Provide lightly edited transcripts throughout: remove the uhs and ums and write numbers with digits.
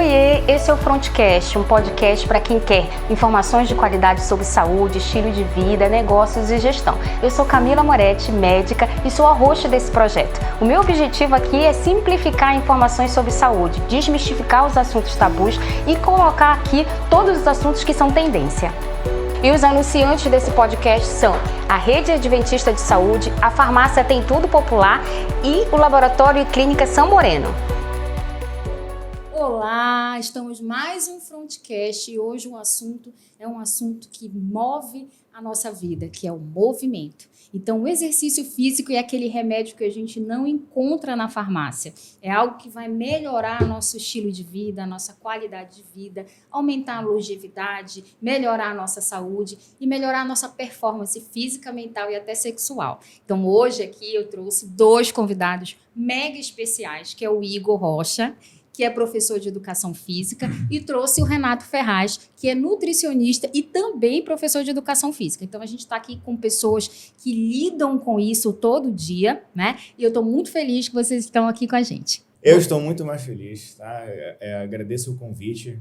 Oiê, esse é o Frontcast, um podcast para quem quer informações de qualidade sobre saúde, estilo de vida, negócios e gestão. Eu sou Camila Moretti, médica, e sou a host desse projeto. O meu objetivo aqui é simplificar informações sobre saúde, desmistificar os assuntos tabus e colocar aqui todos os assuntos que são tendência. E os anunciantes desse podcast são a Rede Adventista de Saúde, a Farmácia Tem Tudo Popular e o Laboratório e Clínica São Moreno. Olá, estamos mais um Frontcast e hoje o assunto é um assunto que move a nossa vida, que é o movimento. Então, o exercício físico é aquele remédio que a gente não encontra na farmácia. É algo que vai melhorar nosso estilo de vida, a nossa qualidade de vida, aumentar a longevidade, melhorar a nossa saúde e melhorar a nossa performance física, mental e até sexual. Então, hoje aqui eu trouxe 2 convidados mega especiais, que é o Igor Rocha, que é professor de educação física, e trouxe o Renato Ferraz, que é nutricionista e também professor de educação física. Então, a gente está aqui com pessoas que lidam com isso todo dia, né? E eu estou muito feliz que vocês estão aqui com a gente. Eu estou muito mais feliz, tá? Agradeço o convite.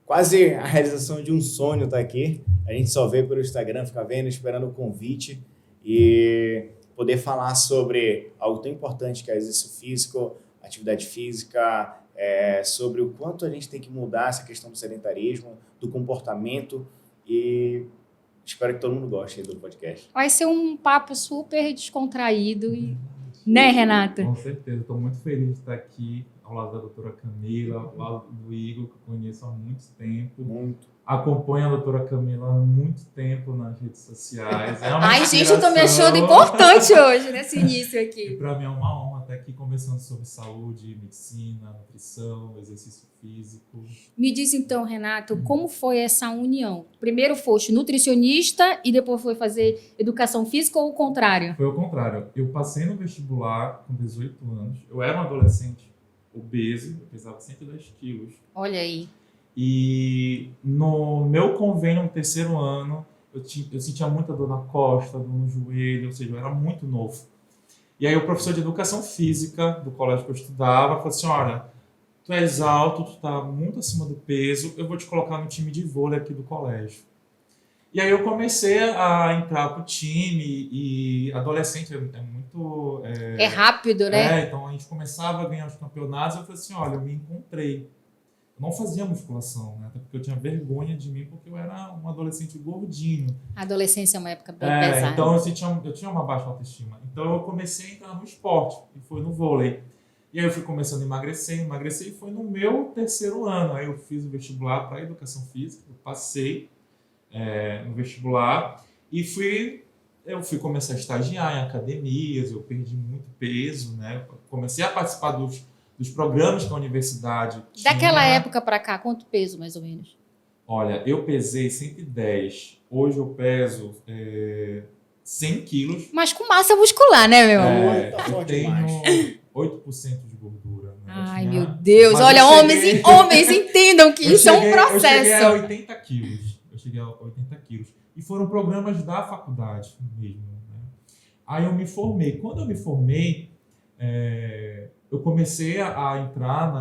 Quase a realização de um sonho estar aqui. A gente só vê pelo Instagram, fica vendo, esperando o convite e poder falar sobre algo tão importante que é exercício físico, atividade física, sobre o quanto a gente tem que mudar essa questão do sedentarismo, do comportamento, e espero que todo mundo goste do podcast. Vai ser um papo super descontraído, né, Renata? Com certeza, estou muito feliz de estar aqui ao lado da doutora Camila, ao lado do Igor, que eu conheço há muito tempo. Acompanho a doutora Camila há muito tempo nas redes sociais. Ai, gente, eu tô me achando importante hoje, nesse início aqui. E para mim é uma honra estar aqui conversando sobre saúde, medicina, nutrição, exercício físico. Me diz então, Renato, como foi essa união? Primeiro foste nutricionista e depois foi fazer educação física ou o contrário? Foi o contrário. Eu passei no vestibular com 18 anos. Eu era um adolescente obeso, eu pesava 110 quilos. Olha aí. E no meu convênio, no 3º ano, eu sentia muita dor na costa, dor no joelho, ou seja, eu era muito novo. E aí o professor de educação física do colégio que eu estudava falou assim, olha, tu és alto, tu tá muito acima do peso, eu vou te colocar no time de vôlei aqui do colégio. E aí eu comecei a entrar pro time, e adolescente é muito... É rápido, né? Então a gente começava a ganhar os campeonatos, eu falei assim, olha, eu me encontrei. Eu não fazia musculação, né? Até porque eu tinha vergonha de mim, porque eu era um adolescente gordinho. A adolescência é uma época bem pesada. Então eu tinha uma baixa autoestima. Então eu comecei a entrar no esporte, e foi no vôlei. E aí eu fui começando a emagrecer, e foi no meu 3º ano. Aí eu fiz o vestibular para educação física, eu passei no vestibular, e eu fui começar a estagiar em academias, eu perdi muito peso, né? Comecei a participar dos programas que a universidade tinha. Daquela época para cá, quanto peso, mais ou menos? Olha, eu pesei 110. Hoje eu peso 100 quilos. Mas com massa muscular, né, meu amor? Eu tenho 8% de gordura. Né? Ai, meu Deus. Olha, homens entendam que isso é um processo. Eu cheguei a 80 quilos. E foram programas da faculdade mesmo. Né? Aí eu me formei. Quando eu me formei, eu comecei a entrar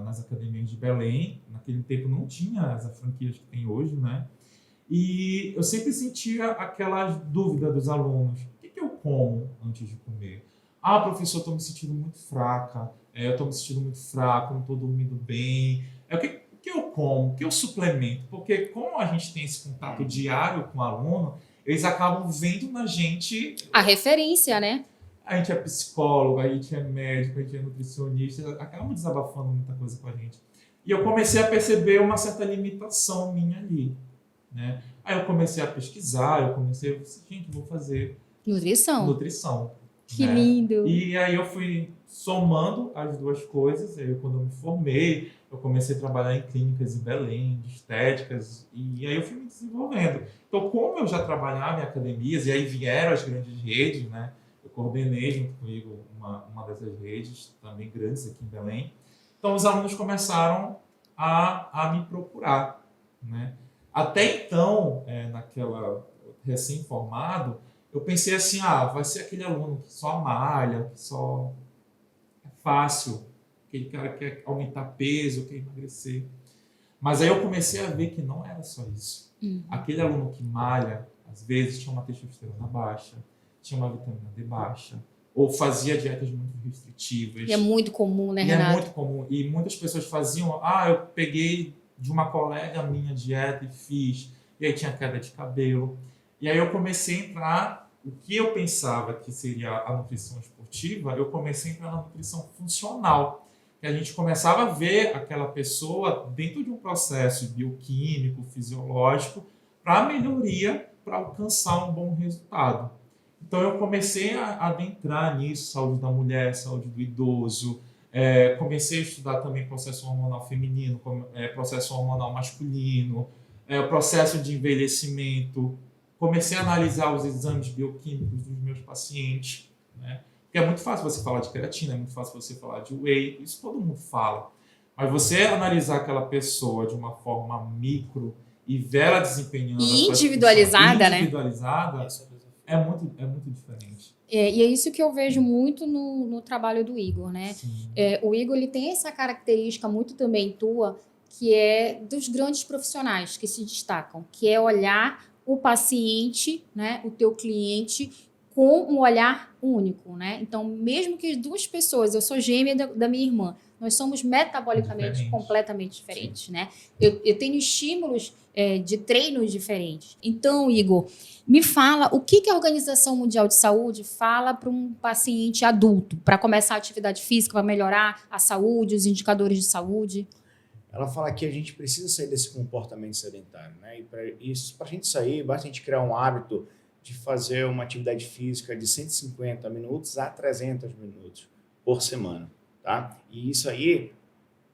nas academias de Belém. Naquele tempo não tinha as franquias que tem hoje, né? E eu sempre sentia aquela dúvida dos alunos. O que eu como antes de comer? Ah, professor, eu estou me sentindo muito fraca. Eu estou me sentindo muito fraco, não estou dormindo bem. O que eu como? O que eu suplemento? Porque como a gente tem esse contato diário com o aluno, eles acabam vendo na gente... A referência, né? A gente é psicólogo, a gente é médico, a gente é nutricionista, acabam desabafando muita coisa com a gente. E eu comecei a perceber uma certa limitação minha ali, né? Aí eu comecei a pesquisar, gente, vou fazer nutrição. Que lindo! E aí eu fui somando as duas coisas, aí quando eu me formei, eu comecei a trabalhar em clínicas em Belém, de estéticas, e aí eu fui me desenvolvendo. Então, como eu já trabalhava em academias, e aí vieram as grandes redes, né? Eu coordenei junto comigo uma dessas redes, também grandes aqui em Belém. Então, os alunos começaram a me procurar, né? Até então, naquela recém-formado, eu pensei assim, vai ser aquele aluno que só malha, que só é fácil. aquele cara que quer aumentar peso, quer emagrecer. Mas aí eu comecei a ver que não era só isso. Aquele aluno que malha, às vezes tinha uma testosterona baixa, tinha uma vitamina D baixa, ou fazia dietas muito restritivas. E é muito comum, né, E Renato? é muito comum. E muitas pessoas faziam, eu peguei de uma colega minha dieta e fiz. E aí tinha queda de cabelo. E aí eu comecei a entrar, o que eu pensava que seria a nutrição esportiva, eu comecei a entrar na nutrição funcional. Que a gente começava a ver aquela pessoa dentro de um processo bioquímico, fisiológico, para melhoria, para alcançar um bom resultado. Então eu comecei a adentrar nisso, saúde da mulher, saúde do idoso, comecei a estudar também processo hormonal feminino, processo hormonal masculino, o processo de envelhecimento, comecei a analisar os exames bioquímicos dos meus pacientes, né? Porque é muito fácil você falar de creatina, é muito fácil você falar de whey, isso todo mundo fala. Mas você analisar aquela pessoa de uma forma micro e ver ela desempenhando... E individualizada, né? Individualizada, é muito diferente. E é isso que eu vejo muito no trabalho do Igor, né? O Igor, ele tem essa característica muito também tua, que é dos grandes profissionais que se destacam, que é olhar o paciente, né, o teu cliente, com um olhar único, né? Então, mesmo que duas pessoas, eu sou gêmea da minha irmã, nós somos metabolicamente completamente diferentes, né? Eu tenho estímulos de treinos diferentes. Então, Igor, me fala o que a Organização Mundial de Saúde fala para um paciente adulto, para começar a atividade física, para melhorar a saúde, os indicadores de saúde? Ela fala que a gente precisa sair desse comportamento sedentário, né? E para a gente sair, basta a gente criar um hábito de fazer uma atividade física de 150 minutos a 300 minutos por semana, tá? E isso aí,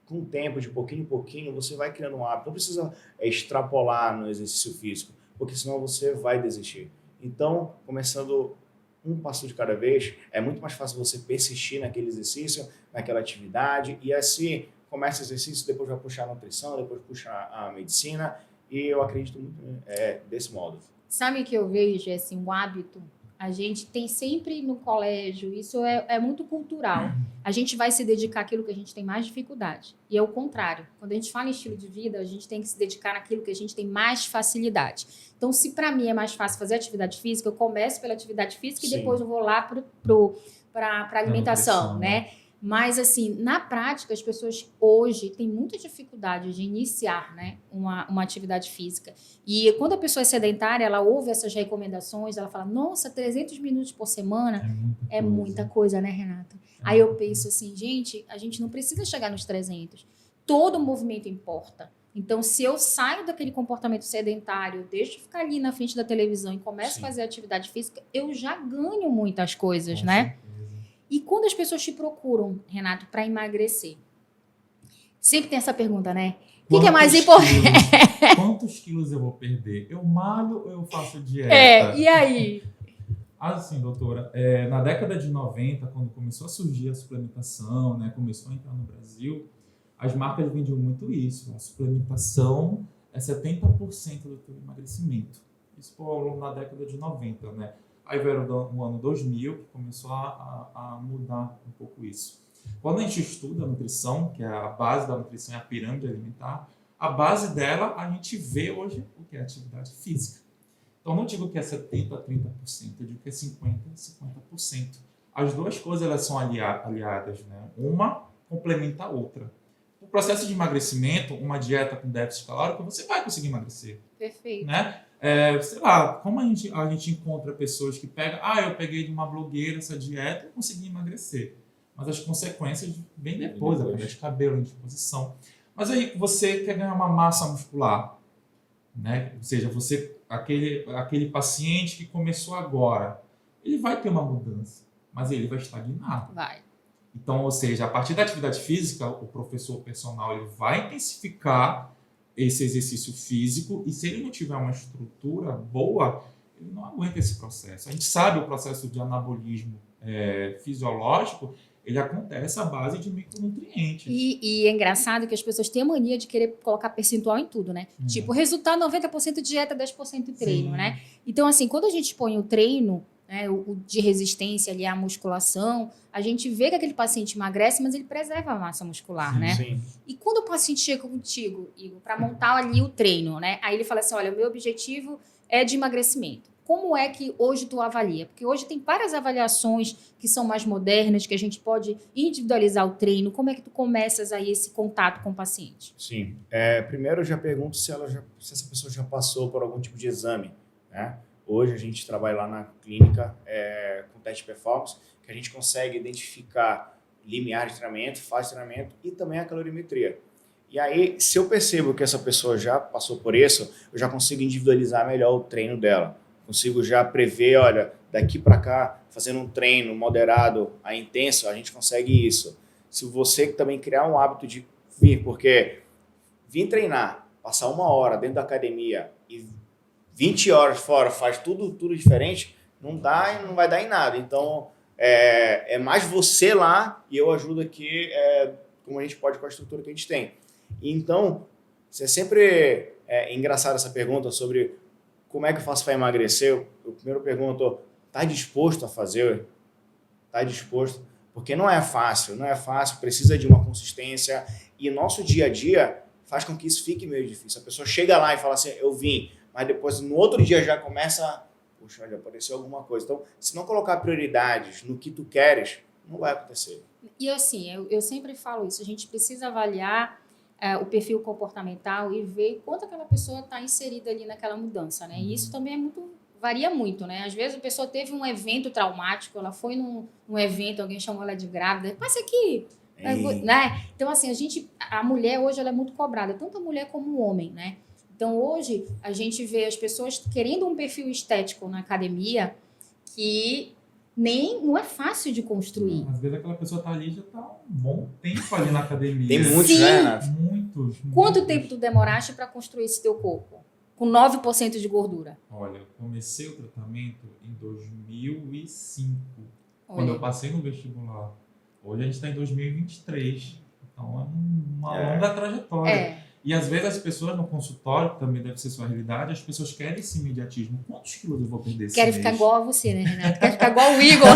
com o tempo, de pouquinho em pouquinho, você vai criando um hábito. Não precisa extrapolar no exercício físico, porque senão você vai desistir. Então, começando um passo de cada vez, é muito mais fácil você persistir naquele exercício, naquela atividade, e assim, começa o exercício, depois vai puxar a nutrição, depois puxa a medicina, e eu acredito muito desse modo. Sabe o que eu vejo, assim, o hábito, a gente tem sempre no colégio, isso é muito cultural. A gente vai se dedicar àquilo que a gente tem mais dificuldade. E é o contrário. Quando a gente fala em estilo de vida, a gente tem que se dedicar naquilo que a gente tem mais facilidade. Então, se para mim é mais fácil fazer atividade física, eu começo pela atividade física e depois eu vou lá para a alimentação, né? Mas, assim, na prática, as pessoas hoje têm muita dificuldade de iniciar, né, uma atividade física. E quando a pessoa é sedentária, ela ouve essas recomendações, ela fala, nossa, 300 minutos por semana é muita coisa, né, Renata? Aí eu penso assim, gente, a gente não precisa chegar nos 300. Todo movimento importa. Então, se eu saio daquele comportamento sedentário, deixo de ficar ali na frente da televisão e começo a fazer atividade física, eu já ganho muitas coisas, né? E quando as pessoas te procuram, Renato, para emagrecer? Sempre tem essa pergunta, né? O que é mais importante? Quantos quilos eu vou perder? Eu malho ou eu faço dieta? E aí? Assim, doutora, na década de 90, quando começou a surgir a suplementação, né, começou a entrar no Brasil, as marcas vendiam muito isso. A suplementação é 70% do teu emagrecimento. Isso foi na década de 90, né? Aí veio o ano 2000, que começou a mudar um pouco isso. Quando a gente estuda a nutrição, que é a base da nutrição, é a pirâmide alimentar, a base dela a gente vê hoje o que é atividade física. Então, não digo que é 70% a 30%, eu digo que é 50% a 50%. As duas coisas elas são aliadas, né? Uma complementa a outra. O processo de emagrecimento, uma dieta com déficit calórico, você vai conseguir emagrecer. Perfeito. Né? Sei lá, como a gente encontra pessoas que pegam, eu peguei de uma blogueira essa dieta e consegui emagrecer. Mas as consequências vêm depois, a queda de cabelo, a indisposição. Mas aí você quer ganhar uma massa muscular, né? Ou seja, aquele paciente que começou agora, ele vai ter uma mudança, mas ele vai estagnar. Vai. Então, ou seja, a partir da atividade física, o professor personal ele vai intensificar esse exercício físico e se ele não tiver uma estrutura boa, ele não aguenta esse processo. A gente sabe o processo de anabolismo fisiológico, ele acontece à base de micronutrientes. E é engraçado que as pessoas têm a mania de querer colocar percentual em tudo, né? Tipo, resultado 90% dieta, 10% treino, né? Então, assim, quando a gente põe o treino né, o de resistência ali à musculação, a gente vê que aquele paciente emagrece, mas ele preserva a massa muscular, Sim. né? Sim. E quando o paciente chega contigo, Igor, para montar ali o treino, né? Aí ele fala assim, olha, o meu objetivo é de emagrecimento. Como é que hoje tu avalia? Porque hoje tem várias avaliações que são mais modernas, que a gente pode individualizar o treino. Como é que tu começas aí esse contato com o paciente? Sim. Primeiro eu já pergunto se essa pessoa já passou por algum tipo de exame, né? Hoje a gente trabalha lá na clínica com teste de performance, que a gente consegue identificar limiar de treinamento, fase de treinamento e também a calorimetria. E aí, se eu percebo que essa pessoa já passou por isso, eu já consigo individualizar melhor o treino dela. Consigo já prever, olha, daqui para cá, fazendo um treino moderado a intenso, a gente consegue isso. Se você também criar um hábito de vir, porque vir treinar, passar 1 hora dentro da academia e 20 horas fora, faz tudo diferente, não vai dar em nada. Então, é mais você lá e eu ajudo aqui como a gente pode com a estrutura que a gente tem. Então, é sempre engraçado essa pergunta sobre como é que eu faço para emagrecer. Eu primeiro pergunto, está disposto a fazer? Está disposto? Porque não é fácil, precisa de uma consistência e nosso dia a dia faz com que isso fique meio difícil. A pessoa chega lá e fala assim, eu vim, mas depois no outro dia já começa, puxa, olha, apareceu alguma coisa. Então, se não colocar prioridades no que tu queres, não vai acontecer. E assim, eu sempre falo isso, a gente precisa avaliar o perfil comportamental e ver quanto aquela pessoa está inserida ali naquela mudança, né? E isso também varia muito, né? Às vezes a pessoa teve um evento traumático, ela foi num evento, alguém chamou ela de grávida, passa aqui, né? Então, assim, a mulher hoje ela é muito cobrada, tanto a mulher como o homem, né? Então, hoje, a gente vê as pessoas querendo um perfil estético na academia que não é fácil de construir. Às vezes aquela pessoa tá ali já tá um bom tempo ali na academia. Tem muitos, Sim. né, Renato? Muitos. Quanto tempo tu demoraste para construir esse teu corpo? Com 9% de gordura. Olha, eu comecei o tratamento em 2005, quando Olha. eu passei no vestibular. Hoje a gente está em 2023, então é uma longa trajetória. E às vezes as pessoas no consultório, que também deve ser sua realidade, as pessoas querem esse imediatismo. Quantos quilos eu vou perder esse Quero mês? ficar igual a você, né, Renato? Quero ficar igual o Igor.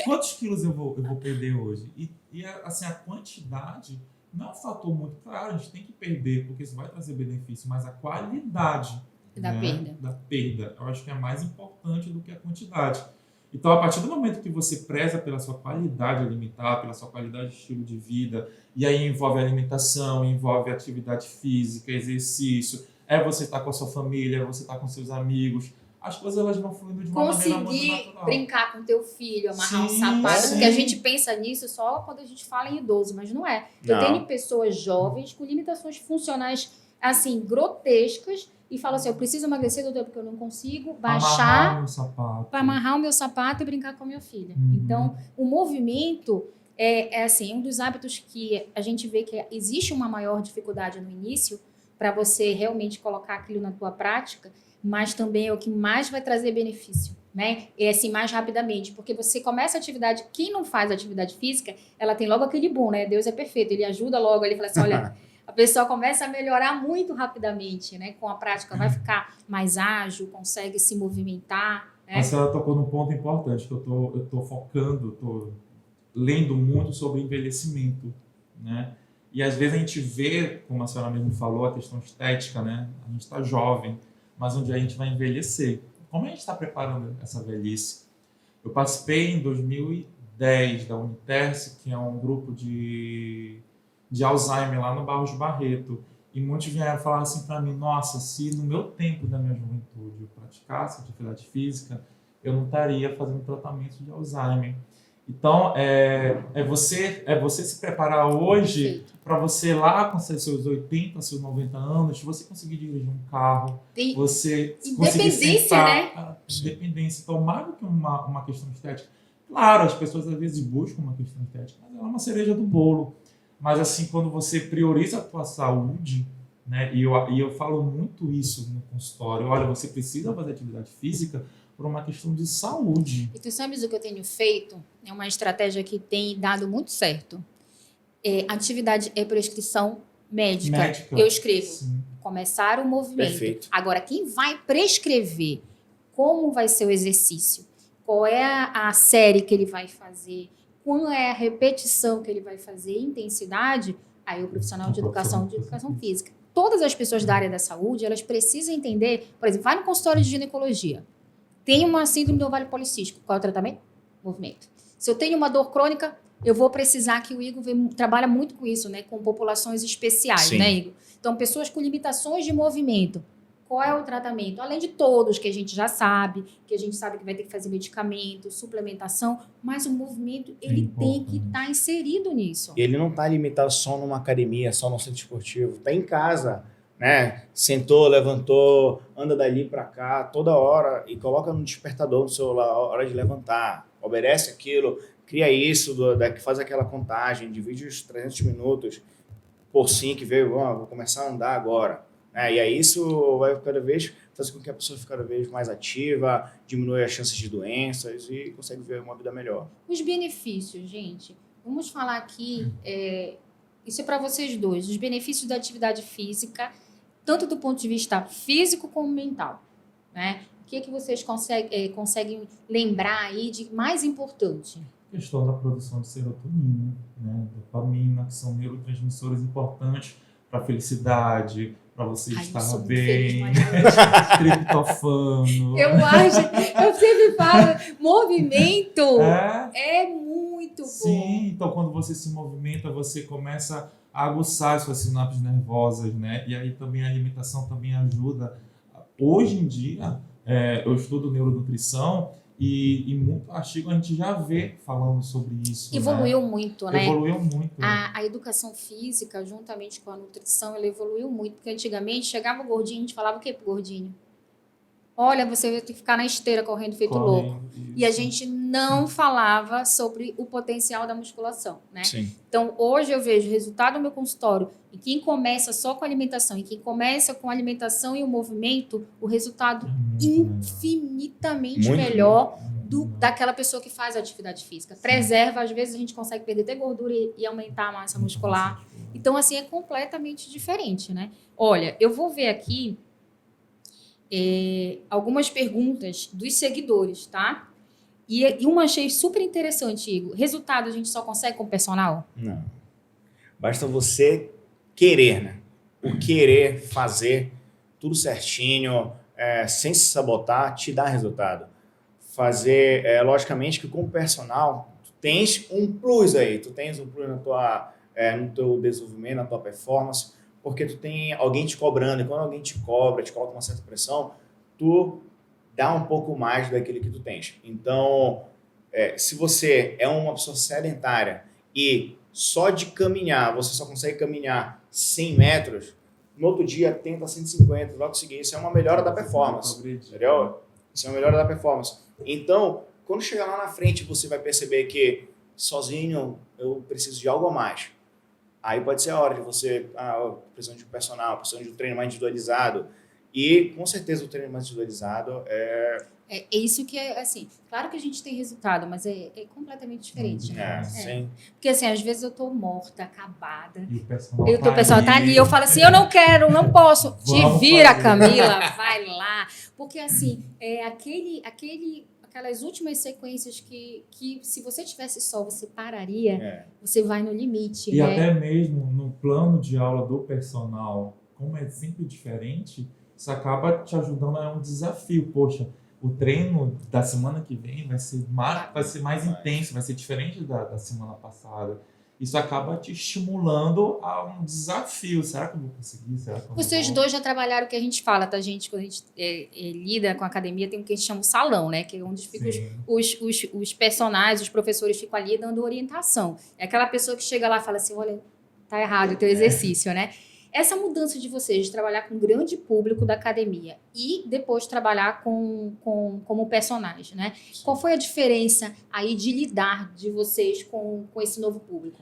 Quantos quilos eu vou perder hoje? E assim, a quantidade não é um fator muito claro, a gente tem que perder, porque isso vai trazer benefício, mas a qualidade da perda, eu acho que é mais importante do que a quantidade. Então, a partir do momento que você preza pela sua qualidade alimentar, pela sua qualidade de estilo de vida, e aí envolve alimentação, envolve atividade física, exercício, você estar com a sua família, você estar com seus amigos, as coisas elas vão fluindo de uma maneira muito Conseguir natural. brincar com teu filho, amarrar um Sim, sapato, sim. porque a gente pensa nisso só quando a gente fala em idoso, mas não é. Eu Não. tenho pessoas jovens com limitações funcionais, assim, grotescas, e falam assim, eu preciso emagrecer, doutor, porque eu não consigo baixar Amarrar um sapato. para amarrar o meu sapato e brincar com a minha filha. Uhum. Então, o movimento é assim, um dos hábitos que a gente vê que existe uma maior dificuldade no início para você realmente colocar aquilo na tua prática, mas também é o que mais vai trazer benefício, né? É assim, mais rapidamente, porque você começa a atividade, quem não faz atividade física, ela tem logo aquele boom, né? Deus é perfeito, ele ajuda logo, ele fala assim, olha, a pessoa começa a melhorar muito rapidamente, né? Com a prática, vai ficar mais ágil, consegue se movimentar, né? A senhora tocou num ponto importante, que eu tô focando, tô lendo muito sobre envelhecimento, né? E às vezes a gente vê, como a senhora mesmo falou, a questão estética, né? A gente está jovem, mas um dia a gente vai envelhecer. Como a gente está preparando essa velhice? Eu participei em 2010 da Uniterce, que é um grupo de Alzheimer lá no Barros Barreto. E muitos vieram falar assim para mim, nossa, se no meu tempo da minha juventude eu praticasse atividade física, eu não estaria fazendo tratamento de Alzheimer. Então, você se preparar hoje para você lá com seus 80, seus 90 anos, você conseguir dirigir um carro, você conseguir sentar... né? Independência. Então, mais do que uma questão estética. Claro, as pessoas às vezes buscam uma questão estética, mas ela é uma cereja do bolo. Mas assim, quando você prioriza a tua saúde, né, e eu falo muito isso no consultório, olha, você precisa fazer atividade física por uma questão de saúde. E tu sabes o que eu tenho feito? É uma estratégia que tem dado muito certo. Atividade é prescrição médica. Eu escrevo. Sim. Começar o movimento. Perfeito. Agora, quem vai prescrever como vai ser o exercício, qual é a série que ele vai fazer, qual é a repetição que ele vai fazer, intensidade, aí o profissional de educação física. Todas as pessoas da área da saúde, elas precisam entender, por exemplo, vai no consultório de ginecologia, tem uma síndrome do ovário policístico, qual é o tratamento? Movimento. Se eu tenho uma dor crônica, eu vou precisar que o Igor trabalha muito com isso, né? Com populações especiais, Sim. né, Igor? Então, pessoas com limitações de movimento. Qual é o tratamento? Além de todos que a gente já sabe, que a gente sabe que vai ter que fazer medicamento, suplementação, mas o movimento, ele tem que estar inserido nisso. Ele não está limitado só numa academia, só no centro esportivo. Está em casa, né? Sentou, levantou, anda dali para cá toda hora e coloca no despertador no celular, hora de levantar. Obedece aquilo, cria isso, faz aquela contagem, divide os 300 minutos por 5 e vê, vou começar a andar agora. E aí isso vai cada vez fazer com que a pessoa fique cada vez mais ativa, diminui as chances de doenças e consegue ver uma vida melhor. Os benefícios, gente. Vamos falar aqui, isso é para vocês dois, os benefícios da atividade física, tanto do ponto de vista físico como mental, né? O que vocês conseguem lembrar aí de mais importante? A questão da produção de serotonina, né? Dopamina, que são neurotransmissores importantes para a felicidade, para você estar bem, triptofano. Eu sempre falo, movimento é muito bom. Sim, então quando você se movimenta, você começa a aguçar as suas sinapses nervosas, né? E aí também a alimentação também ajuda. Hoje em dia, eu estudo neuronutrição e muito artigo a gente já vê falando sobre isso. Evoluiu muito, né? Evoluiu muito. A educação física, juntamente com a nutrição, ela evoluiu muito. Porque antigamente chegava o gordinho, a gente falava o quê pro gordinho? Olha, você vai ter que ficar na esteira correndo feito louco. Isso. E a gente não falava sobre o potencial da musculação, né? Sim. Então, hoje eu vejo o resultado do meu consultório e quem começa só com a alimentação e quem começa com a alimentação e o movimento, o resultado infinitamente melhor daquela pessoa que faz atividade física. Sim. Preserva, às vezes a gente consegue perder até gordura e aumentar a massa muscular. Então, assim, é completamente diferente, né? Olha, eu vou ver aqui algumas perguntas dos seguidores, tá? E uma achei super interessante, Igor. Resultado a gente só consegue com o personal? Não. Basta você querer, né? O querer fazer tudo certinho, sem se sabotar, te dá resultado. Fazer, logicamente que com o personal, tu tens um plus aí, tu tens um plus no teu desenvolvimento, na tua performance, porque tu tem alguém te cobrando, e quando alguém te cobra, te coloca uma certa pressão, tu dá um pouco mais daquilo que tu tens. Então, se você é uma pessoa sedentária e só de caminhar, você só consegue caminhar 100 metros, no outro dia tenta 150, logo seguir, isso é uma melhora da performance, entendeu? Isso é uma melhora da performance. Então, quando chegar lá na frente, você vai perceber que sozinho eu preciso de algo a mais. Aí pode ser a hora de você, precisando de um personal, precisando de um treino mais individualizado. E, com certeza, o treino mais individualizado é isso que assim, claro que a gente tem resultado, mas é completamente diferente. Sim. Porque, assim, às vezes eu tô morta, acabada. E o pessoal tá ali. Eu falo assim, eu não quero, não posso. Te vira, Camila, vai lá. Porque, assim, aquelas últimas sequências que se você tivesse só, você pararia, você vai no limite. E até mesmo no plano de aula do personal, como é sempre diferente, isso acaba te ajudando a um desafio. Poxa, o treino da semana que vem vai ser mais intenso, vai ser diferente da semana passada. Isso acaba te estimulando a um desafio. Será que eu vou conseguir? Será que eu Vocês dois já trabalharam o que a gente fala, tá, gente? Quando a gente lida com a academia, tem o que a gente chama de salão, né? Que é onde ficam os personagens, os professores ficam ali dando orientação. É aquela pessoa que chega lá e fala assim, olha, tá errado o teu exercício, né? Essa mudança de vocês, de trabalhar com um grande público da academia e depois trabalhar como personagem, né? Sim. Qual foi a diferença aí de lidar de vocês com esse novo público?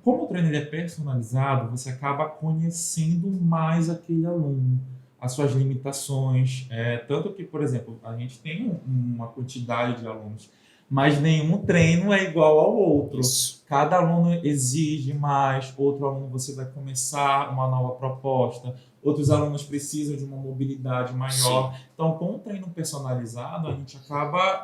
Como o treino ele é personalizado, você acaba conhecendo mais aquele aluno, as suas limitações. Tanto que, por exemplo, a gente tem uma quantidade de alunos, mas nenhum treino é igual ao outro. Isso. Cada aluno exige mais, outro aluno você vai começar uma nova proposta, outros alunos precisam de uma mobilidade maior. Sim. Então, com o treino personalizado, a gente acaba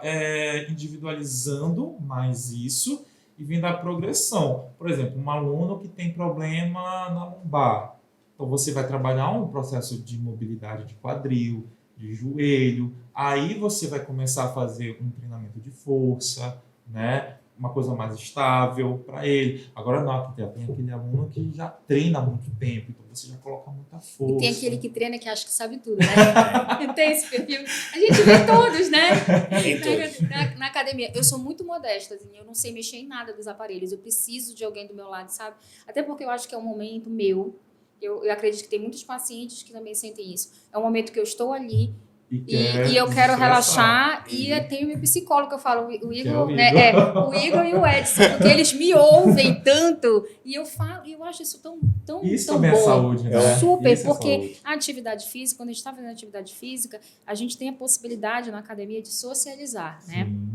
individualizando mais isso e vendo a progressão. Por exemplo, um aluno que tem problema na lombar. Então, você vai trabalhar um processo de mobilidade de quadril, de joelho. Aí você vai começar a fazer um treinamento de força, né? Uma coisa mais estável para ele. Agora não, tem aquele aluno que já treina há muito tempo, então você já coloca muita força. E tem aquele que treina que acha que sabe tudo, né? Tem esse perfil. A gente vê todos, né? Tem todos. Na academia. Eu sou muito modesta, assim, eu não sei mexer em nada dos aparelhos. Eu preciso de alguém do meu lado, sabe? Até porque eu acho que é um momento meu. Eu acredito que tem muitos pacientes que também sentem isso. É um momento que eu estou ali e eu quero relaxar. E eu tenho meu psicólogo, que eu falo, o Igor, né? O Igor e o Edson, porque eles me ouvem tanto. E eu falo, e eu acho isso tão Isso tão também bom. é saúde, né? Super, Isso é porque saúde. a atividade física, quando a gente está fazendo atividade física, a gente tem a possibilidade na academia de socializar, né? Sim.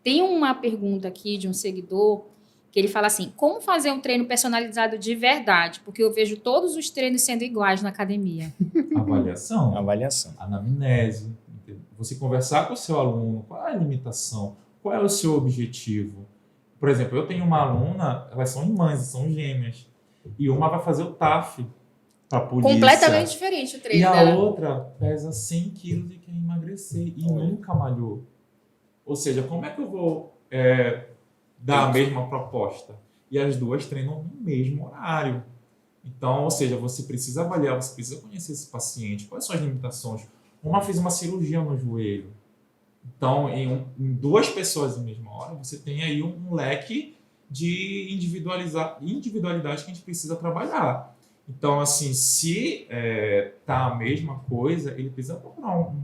Tem uma pergunta aqui de um seguidor que ele fala assim: como fazer um treino personalizado de verdade? Porque eu vejo todos os treinos sendo iguais na academia. Avaliação, Avaliação. anamnese, você conversar com o seu aluno, qual é a limitação, qual é o seu objetivo. Por exemplo, eu tenho uma aluna, elas são irmãs, são gêmeas, e uma vai fazer o TAF para a polícia. Completamente diferente o treino E a dela. outra pesa 100 quilos e quer emagrecer e nunca malhou. Ou seja, como é que eu vou dar a mesma proposta? E as duas treinam no mesmo horário. Então, ou seja, você precisa avaliar, você precisa conhecer esse paciente, quais são as limitações. Uma fez uma cirurgia no joelho. Então, em duas pessoas na mesma hora, você tem aí um leque de individualidade que a gente precisa trabalhar. Então, assim, se tá a mesma coisa, ele precisa procurar um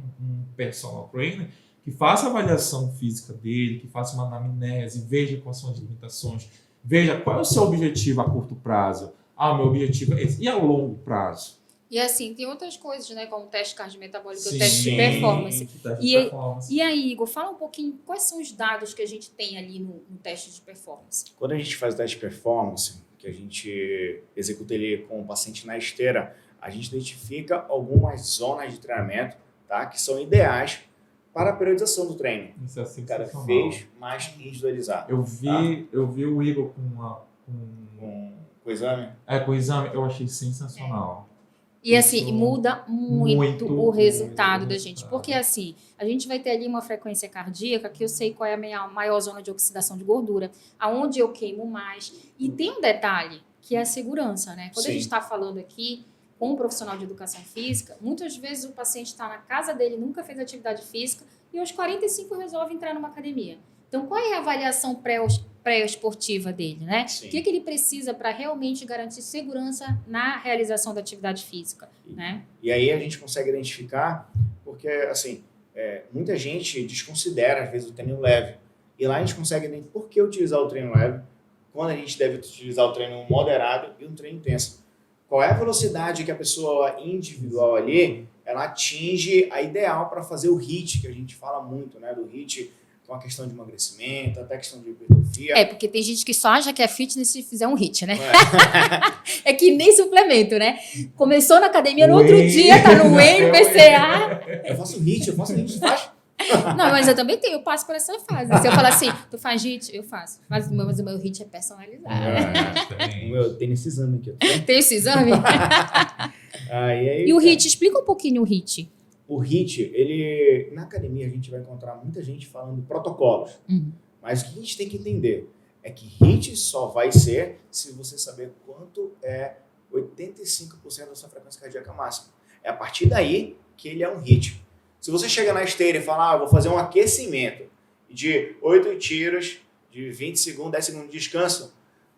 personal trainer que faça a avaliação física dele, que faça uma anamnese, veja quais são as limitações, veja qual é o seu objetivo a curto prazo. Ah, meu objetivo é esse. E a longo prazo? E assim, tem outras coisas, né? Como o teste cardiometabólico e o Sim, teste de performance. teste de performance. E aí, Igor, fala um pouquinho quais são os dados que a gente tem ali no teste de performance. Quando a gente faz o teste de performance, que a gente executa ele com o paciente na esteira, a gente identifica algumas zonas de treinamento, tá, que são ideais para a periodização do treino. Isso é O cara sensacional. fez mais individualizado. Eu vi o Igor Com o exame. com o exame, eu achei sensacional. E assim, Isso muda muito o resultado muito da o gente. resultado. Porque assim, a gente vai ter ali uma frequência cardíaca que eu sei qual é a minha maior zona de oxidação de gordura, aonde eu queimo mais. E tem um detalhe, que é a segurança, né? Quando a Sim. gente está falando aqui com um profissional de educação física, muitas vezes o paciente está na casa dele, nunca fez atividade física, e aos 45 resolve entrar numa academia. Então, qual é a avaliação pré-esportiva dele, né? Sim. O que ele precisa para realmente garantir segurança na realização da atividade física, né? E aí a gente consegue identificar, porque assim, muita gente desconsidera às vezes o treino leve. E lá a gente consegue identificar por que utilizar o treino leve, quando a gente deve utilizar o treino moderado e um treino intenso. Qual é a velocidade que a pessoa individual ali, ela atinge a ideal para fazer o HIIT, que a gente fala muito, né, do HIIT, com a questão de emagrecimento, até a questão de hipertrofia. Porque tem gente que só acha que é fitness se fizer um HIIT, né? É que nem suplemento, né? Começou na academia, no outro dia tá no Whey, PCA. Eu faço HIIT, faz? Não, mas eu também tenho, eu passo por essa fase. Se eu falar assim, tu faz HIIT? Eu faço. Mas o meu HIIT é personalizado. Eu tenho esse exame aqui. Ó. Tem esse exame? E o HIIT? Explica um pouquinho o HIIT. O HIIT, ele, na academia a gente vai encontrar muita gente falando protocolos. Mas o que a gente tem que entender é que HIIT só vai ser se você saber quanto é 85% da sua frequência cardíaca máxima. É a partir daí que ele é um HIIT. Se você chega na esteira e fala, eu vou fazer um aquecimento de 8 tiros, de 20 segundos, 10 segundos de descanso,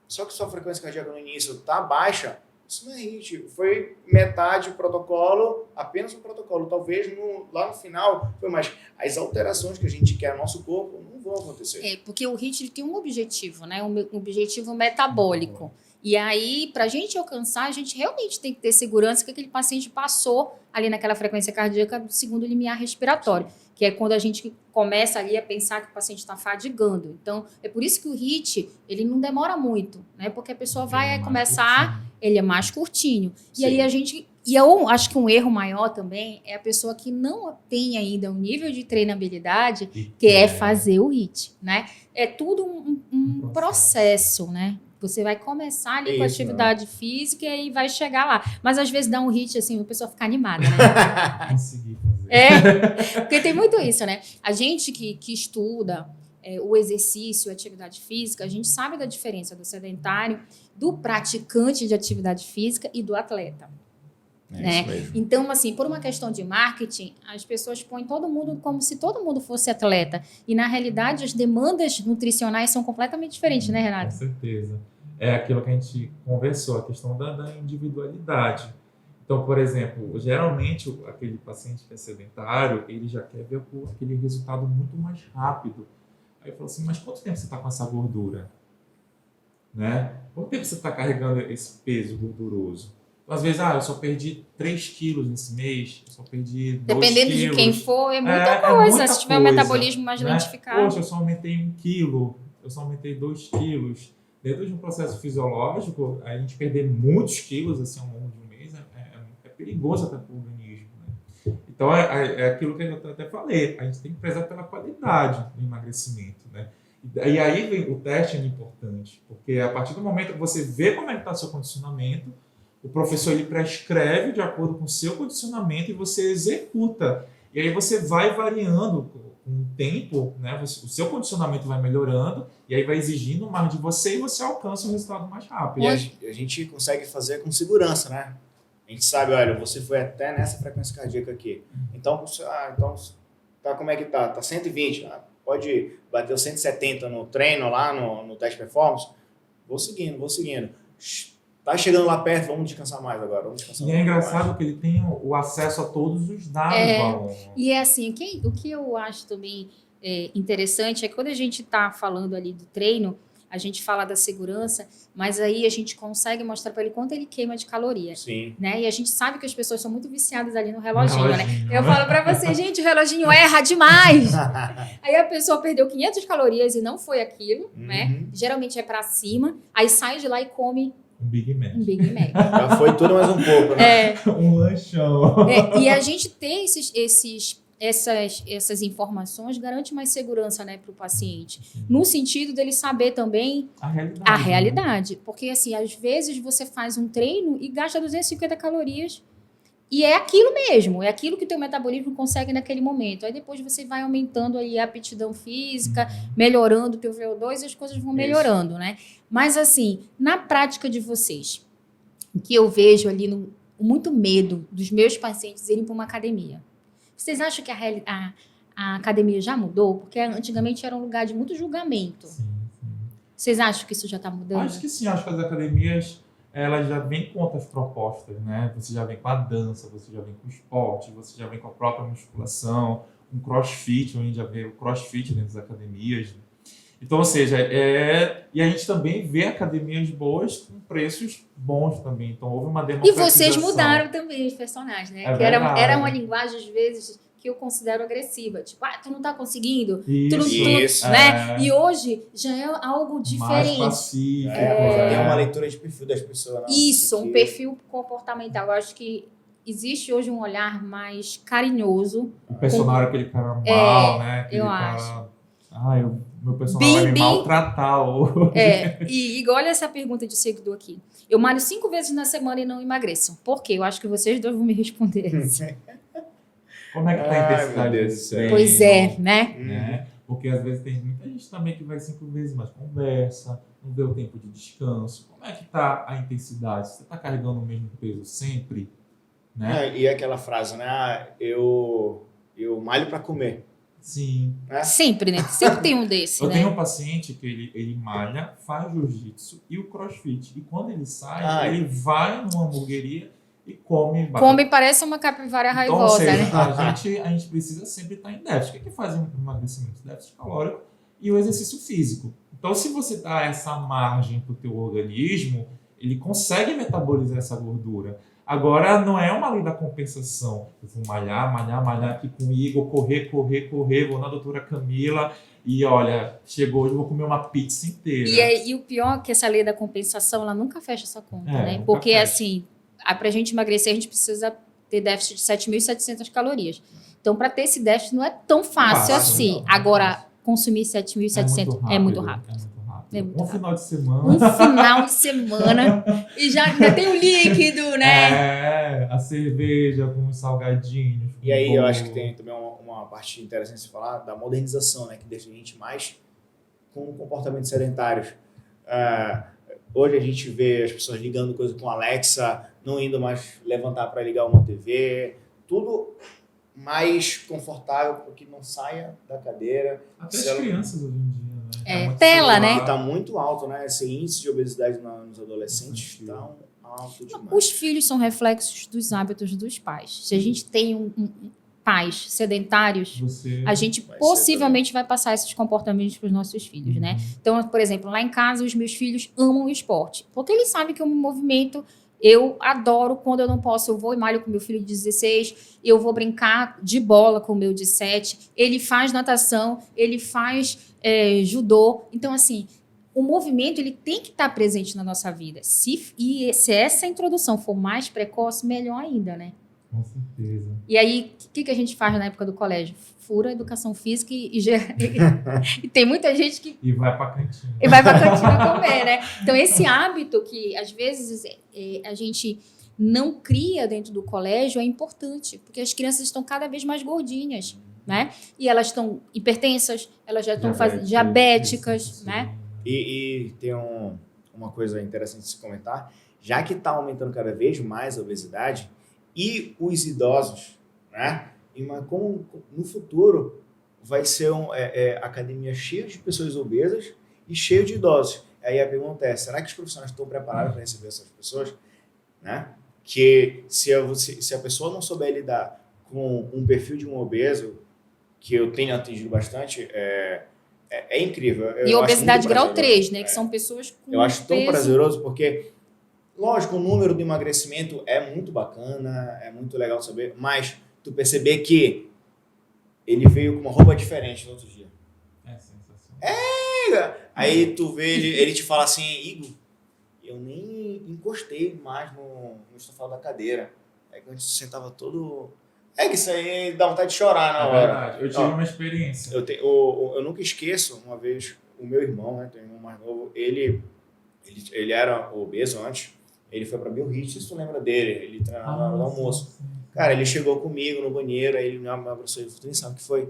só que sua frequência cardíaca no início está baixa, isso não é HIIT. Foi metade protocolo, apenas um protocolo. Talvez lá no final foi mais. As alterações que a gente quer no nosso corpo não vão acontecer. Porque o HIIT ele tem um objetivo, né? Um objetivo metabólico. E aí, para a gente alcançar, a gente realmente tem que ter segurança que aquele paciente passou ali naquela frequência cardíaca do segundo limiar respiratório, que é quando a gente começa ali a pensar que o paciente está fadigando. Então, é por isso que o HIIT, ele não demora muito, né? Porque a pessoa vai começar, ele é mais curtinho. Sim. E aí e eu acho que um erro maior também é a pessoa que não tem ainda um nível de treinabilidade que é fazer o HIIT, né? É tudo um processo, né? Você vai começar ali com a atividade física e vai chegar lá. Mas às vezes dá um HIIT assim, a pessoa fica animada, né? Consegui fazer. Porque tem muito isso, né? A gente que estuda o exercício, a atividade física, a gente sabe da diferença do sedentário, do praticante de atividade física e do atleta. Né? Isso mesmo. Então, assim, por uma questão de marketing, as pessoas põem todo mundo como se todo mundo fosse atleta. E, na realidade, as demandas nutricionais são completamente diferentes, né, Renato? Com certeza. É aquilo que a gente conversou, a questão da individualidade. Então, por exemplo, geralmente aquele paciente que é sedentário, ele já quer ver aquele resultado muito mais rápido. Aí eu falo assim, mas quanto tempo você está com essa gordura? Né? Quanto tempo você está carregando esse peso gorduroso? Às vezes, eu só perdi 3 quilos nesse mês, eu só perdi 2 Dependendo quilos. de quem for, é muita coisa. Muita se tiver um coisa, metabolismo mais né? lentificado. Poxa, eu só aumentei 1 quilo, eu só aumentei 2 quilos. Dentro de um processo fisiológico, a gente perder muitos quilos assim, ao longo de um mês é perigoso até para o organismo. Né? Então, é aquilo que eu até falei, a gente tem que prezar pela qualidade do emagrecimento. Né? E aí vem o teste é importante, porque a partir do momento que você vê como é que está o seu condicionamento, o professor ele prescreve de acordo com o seu condicionamento e você executa. E aí você vai variando com o tempo, né? O seu condicionamento vai melhorando e aí vai exigindo mais de você e você alcança um resultado mais rápido. E a gente consegue fazer com segurança, né? A gente sabe, olha, você foi até nessa frequência cardíaca aqui. Então, tá, como é que tá? Tá 120. Pode bater o 170 no treino lá, no teste performance. Vou seguindo. Tá chegando lá perto, vamos descansar mais agora. E é engraçado que ele tem o acesso a todos os dados do aluno. E é assim, o que eu acho também interessante é que quando a gente está falando ali do treino, a gente fala da segurança, mas aí a gente consegue mostrar para ele quanto ele queima de caloria. Sim. Né? E a gente sabe que as pessoas são muito viciadas ali no reloginho, né? Eu falo para você, gente, o reloginho erra demais. Aí a pessoa perdeu 500 calorias e não foi aquilo, né? Geralmente é para cima, aí sai de lá e come um Big Mac. Já foi tudo mais um pouco, né? Um lanchão. E a gente ter essas informações garante mais segurança, né, para o paciente. No sentido dele saber também a realidade. Porque, assim, às vezes você faz um treino e gasta 250 calorias e é aquilo mesmo, é aquilo que o teu metabolismo consegue naquele momento. Aí depois você vai aumentando aí a aptidão física, melhorando o teu VO2 e as coisas vão melhorando, né? Mas, assim, na prática de vocês, o que eu vejo ali, muito medo dos meus pacientes irem para uma academia. Vocês acham que a academia já mudou? Porque antigamente era um lugar de muito julgamento. Sim. Vocês acham que isso já está mudando? Acho que sim, acho que as academias elas já vêm com outras propostas, né? Você já vem com a dança, você já vem com o esporte, você já vem com a própria musculação, com o crossfit, onde já vê o crossfit dentro das academias. Então, ou seja, e a gente também vê academias boas com preços bons também. Então, houve uma democratização. E vocês mudaram também os personagens, né? Que era uma linguagem, às vezes, que eu considero agressiva. Tipo, tu não tá conseguindo. Isso. Né? E hoje já é algo diferente. Mais pacífico. Já tem uma leitura de perfil das pessoas. Né? Isso, um perfil comportamental. Eu acho que existe hoje um olhar mais carinhoso. O personagem, aquele cara mal, né? Aquele acho. Meu personagem vai me maltratar hoje. E olha essa pergunta de seguidor aqui. Eu malho 5 vezes na semana e não emagreço. Por quê? Eu acho que vocês dois vão me responder. Como é que tá a intensidade desse treino? Pois né? Porque às vezes tem muita gente também que vai 5 vezes, mas conversa, não deu tempo de descanso. Como é que tá a intensidade? Você tá carregando o mesmo peso sempre? Né? E aquela frase, né? Eu malho para comer. Sim. Sempre, né? Sempre tem um desse, Eu tenho um paciente que ele malha, faz jiu-jitsu e o crossfit. E quando ele sai, ele vai numa hamburgueria e come batata. Come, parece uma capivara raivosa, então, né? A gente precisa sempre estar em déficit. O que faz um emagrecimento? Déficit calórico e o exercício físico. Então, se você dá essa margem para o teu organismo, ele consegue metabolizar essa gordura. Agora, não é uma lei da compensação. Eu vou malhar aqui com o Igor, correr, vou na doutora Camila e, olha, chegou hoje, eu vou comer uma pizza inteira. E o pior é que essa lei da compensação, ela nunca fecha essa conta, né? nunca Porque, fecha. assim, pra gente emagrecer, a gente precisa ter déficit de 7.700 calorias. Então, para ter esse déficit, não é tão fácil assim. não. Agora, consumir 7.700 é muito rápido. É muito rápido. Final de semana. Um final de semana e já ainda tem o líquido, né? A cerveja com os salgadinhos. E aí eu acho que tem também uma parte interessante de se falar da modernização, né? Que deixa a gente mais com comportamentos sedentários. Hoje a gente vê as pessoas ligando coisa com Alexa, não indo mais levantar para ligar uma TV, tudo mais confortável para que não saia da cadeira. Até as crianças hoje em dia, né? Muito tela, celular. né? Está muito alto, né? Esse índice de obesidade nos adolescentes está alto demais. Os filhos são reflexos dos hábitos dos pais. Se a gente tem pais sedentários, a gente possivelmente vai passar esses comportamentos para os nossos filhos, né? Então, por exemplo, lá em casa, os meus filhos amam o esporte, porque eles sabem que eu me movimento. Eu adoro quando eu não posso, eu vou e malho com meu filho de 16, eu vou brincar de bola com o meu de 7, ele faz natação, ele faz judô. Então, assim, o movimento ele tem que estar presente na nossa vida. Se essa introdução for mais precoce, melhor ainda, né? Com certeza. E aí, o que a gente faz na época do colégio? Fura a educação física e tem muita gente que... E vai pra cantina. E vai pra cantina comer, né? Então, esse hábito que, às vezes, a gente não cria dentro do colégio é importante, porque as crianças estão cada vez mais gordinhas, né? E elas estão hipertensas, elas já estão diabéticas, né? E tem uma coisa interessante de se comentar, já que está aumentando cada vez mais a obesidade e os idosos, né? Mas como no futuro vai ser academia cheia de pessoas obesas e cheia de idosos. Aí a pergunta é, será que os profissionais estão preparados para receber essas pessoas? Né? Que se a pessoa não souber lidar com um perfil de um obeso, que eu tenho atingido bastante, é incrível. E obesidade grau 3, né? Que são pessoas com eu acho tão peso... prazeroso porque, lógico, o número de emagrecimento é muito bacana, é muito legal saber, mas tu perceber que ele veio com uma roupa diferente no outro dia. É sensacional. Aí tu vê ele te fala assim, Igor, eu nem encostei mais no estofado da cadeira. Aí quando a gente sentava todo... que isso aí dá vontade de chorar na hora. É verdade, eu tive uma experiência. Eu nunca esqueço, uma vez, o meu irmão, né, tem um irmão mais novo, ele era obeso antes, ele foi pra Bill Hit, se tu lembra dele, ele treinava no almoço. Sim. Cara, ele chegou comigo no banheiro, aí ele me abraçou e falou, tu nem sabe o que foi?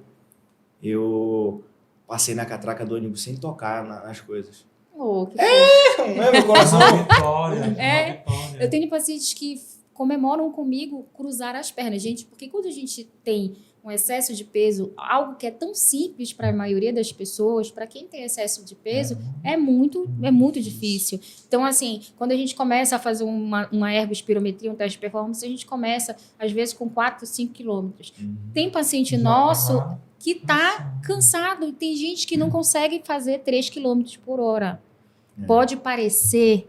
Eu passei na catraca do ônibus sem tocar nas coisas. Oh, que Não é, meu coração? Uma vitória, uma É. vitória. Eu tenho pacientes que comemoram comigo cruzar as pernas, gente, porque quando a gente tem um excesso de peso, algo que é tão simples para a maioria das pessoas, para quem tem excesso de peso, é muito difícil. Então, assim, quando a gente começa a fazer uma ergospirometria, um teste de performance, a gente começa, às vezes, com 4, 5 quilômetros. Tem paciente nosso que está cansado, tem gente que não consegue fazer 3 quilômetros por hora. Pode parecer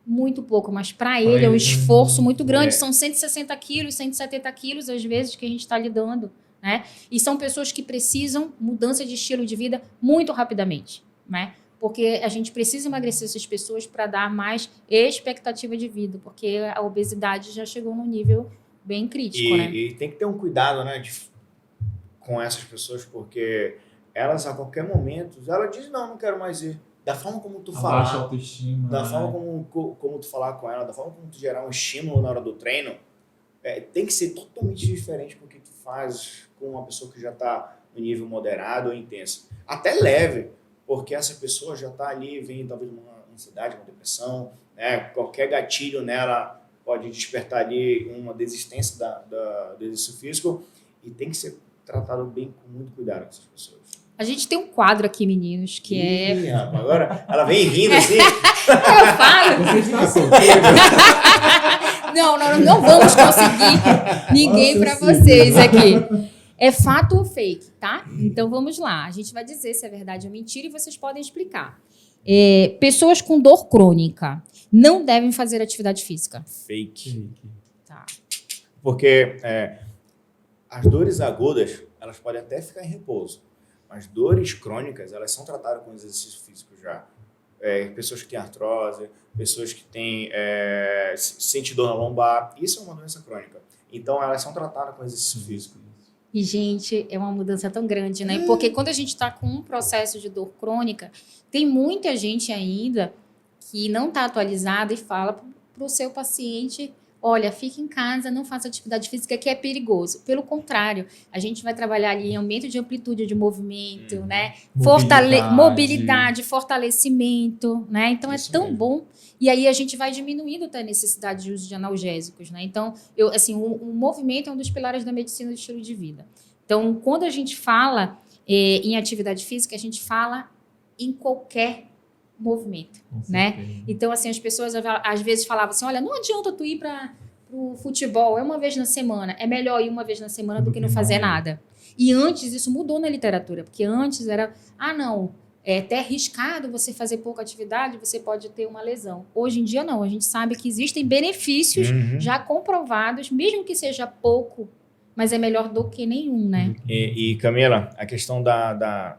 muito pouco, mas para ele é um esforço muito grande. São 160 quilos, 170 quilos, às vezes, que a gente está lidando, né? E são pessoas que precisam mudança de estilo de vida muito rapidamente, né? Porque a gente precisa emagrecer essas pessoas para dar mais expectativa de vida, porque a obesidade já chegou num nível bem crítico, né? E tem que ter um cuidado, né, com essas pessoas, porque elas, a qualquer momento, ela diz, não quero mais ir. Da forma como tu falar, Baixa autoestima, da né? forma como tu falar com ela, da forma como tu gerar um estímulo na hora do treino, tem que ser totalmente diferente do que tu faz com uma pessoa que já está no nível moderado ou intenso. Até leve, porque essa pessoa já está ali, vem talvez uma ansiedade, uma depressão, né? Qualquer gatilho nela pode despertar ali uma desistência do exercício físico e tem que ser tratado bem, com muito cuidado com essas pessoas. A gente tem um quadro aqui, meninos, que Ih, rapaz, agora ela vem rindo assim. Eu falo... Você está solteiro? Não vamos conseguir ninguém para vocês aqui. É fato ou fake, tá? Então vamos lá. A gente vai dizer se é verdade ou mentira e vocês podem explicar. Pessoas com dor crônica. não devem fazer atividade física. Fake. Tá. Porque as dores agudas, elas podem até ficar em repouso. Mas dores crônicas, elas são tratadas com exercício físico já. Pessoas que têm artrose, pessoas que têm sentem dor na lombar, isso é uma doença crônica. Então, elas são tratadas com exercício físico. E, gente, é uma mudança tão grande, né? Porque quando a gente está com um processo de dor crônica, tem muita gente ainda que não está atualizada e fala para o seu paciente, olha, fique em casa, não faça atividade física, que é perigoso. Pelo contrário, a gente vai trabalhar ali em aumento de amplitude de movimento, né? Mobilidade, fortalecimento, né? Então, Isso é tão mesmo. bom. E aí, a gente vai diminuindo até a necessidade de uso de analgésicos, né? Então, o movimento é um dos pilares da medicina do estilo de vida. Então, quando a gente fala em atividade física, a gente fala em qualquer movimento, né? Então, assim, as pessoas às vezes falavam assim, olha, não adianta tu ir para o futebol, é uma vez na semana. É melhor ir uma vez na semana do que não fazer nada. E antes, isso mudou na literatura, porque antes era, é até arriscado você fazer pouca atividade, você pode ter uma lesão. Hoje em dia, não. A gente sabe que existem benefícios já comprovados, mesmo que seja pouco, mas é melhor do que nenhum, né? E Camila, a questão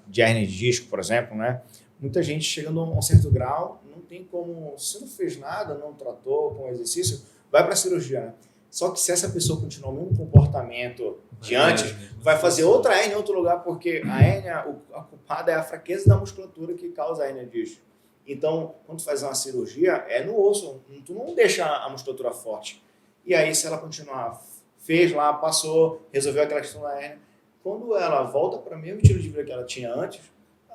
de hernia de disco, por exemplo, né? Muita gente chegando a um certo grau, não tem como, se não fez nada, não tratou com exercício, vai para a cirurgia, né? Só que se essa pessoa continuar o mesmo comportamento de antes, vai fazer outra hérnia em outro lugar, porque a hérnia, a culpada é a fraqueza da musculatura que causa a hérnia de disco. Então, quando tu faz uma cirurgia, é no osso, tu não deixa a musculatura forte. E aí, se ela continuar, fez lá, passou, resolveu aquela questão da hérnia, quando ela volta para o mesmo estilo de vida que ela tinha antes,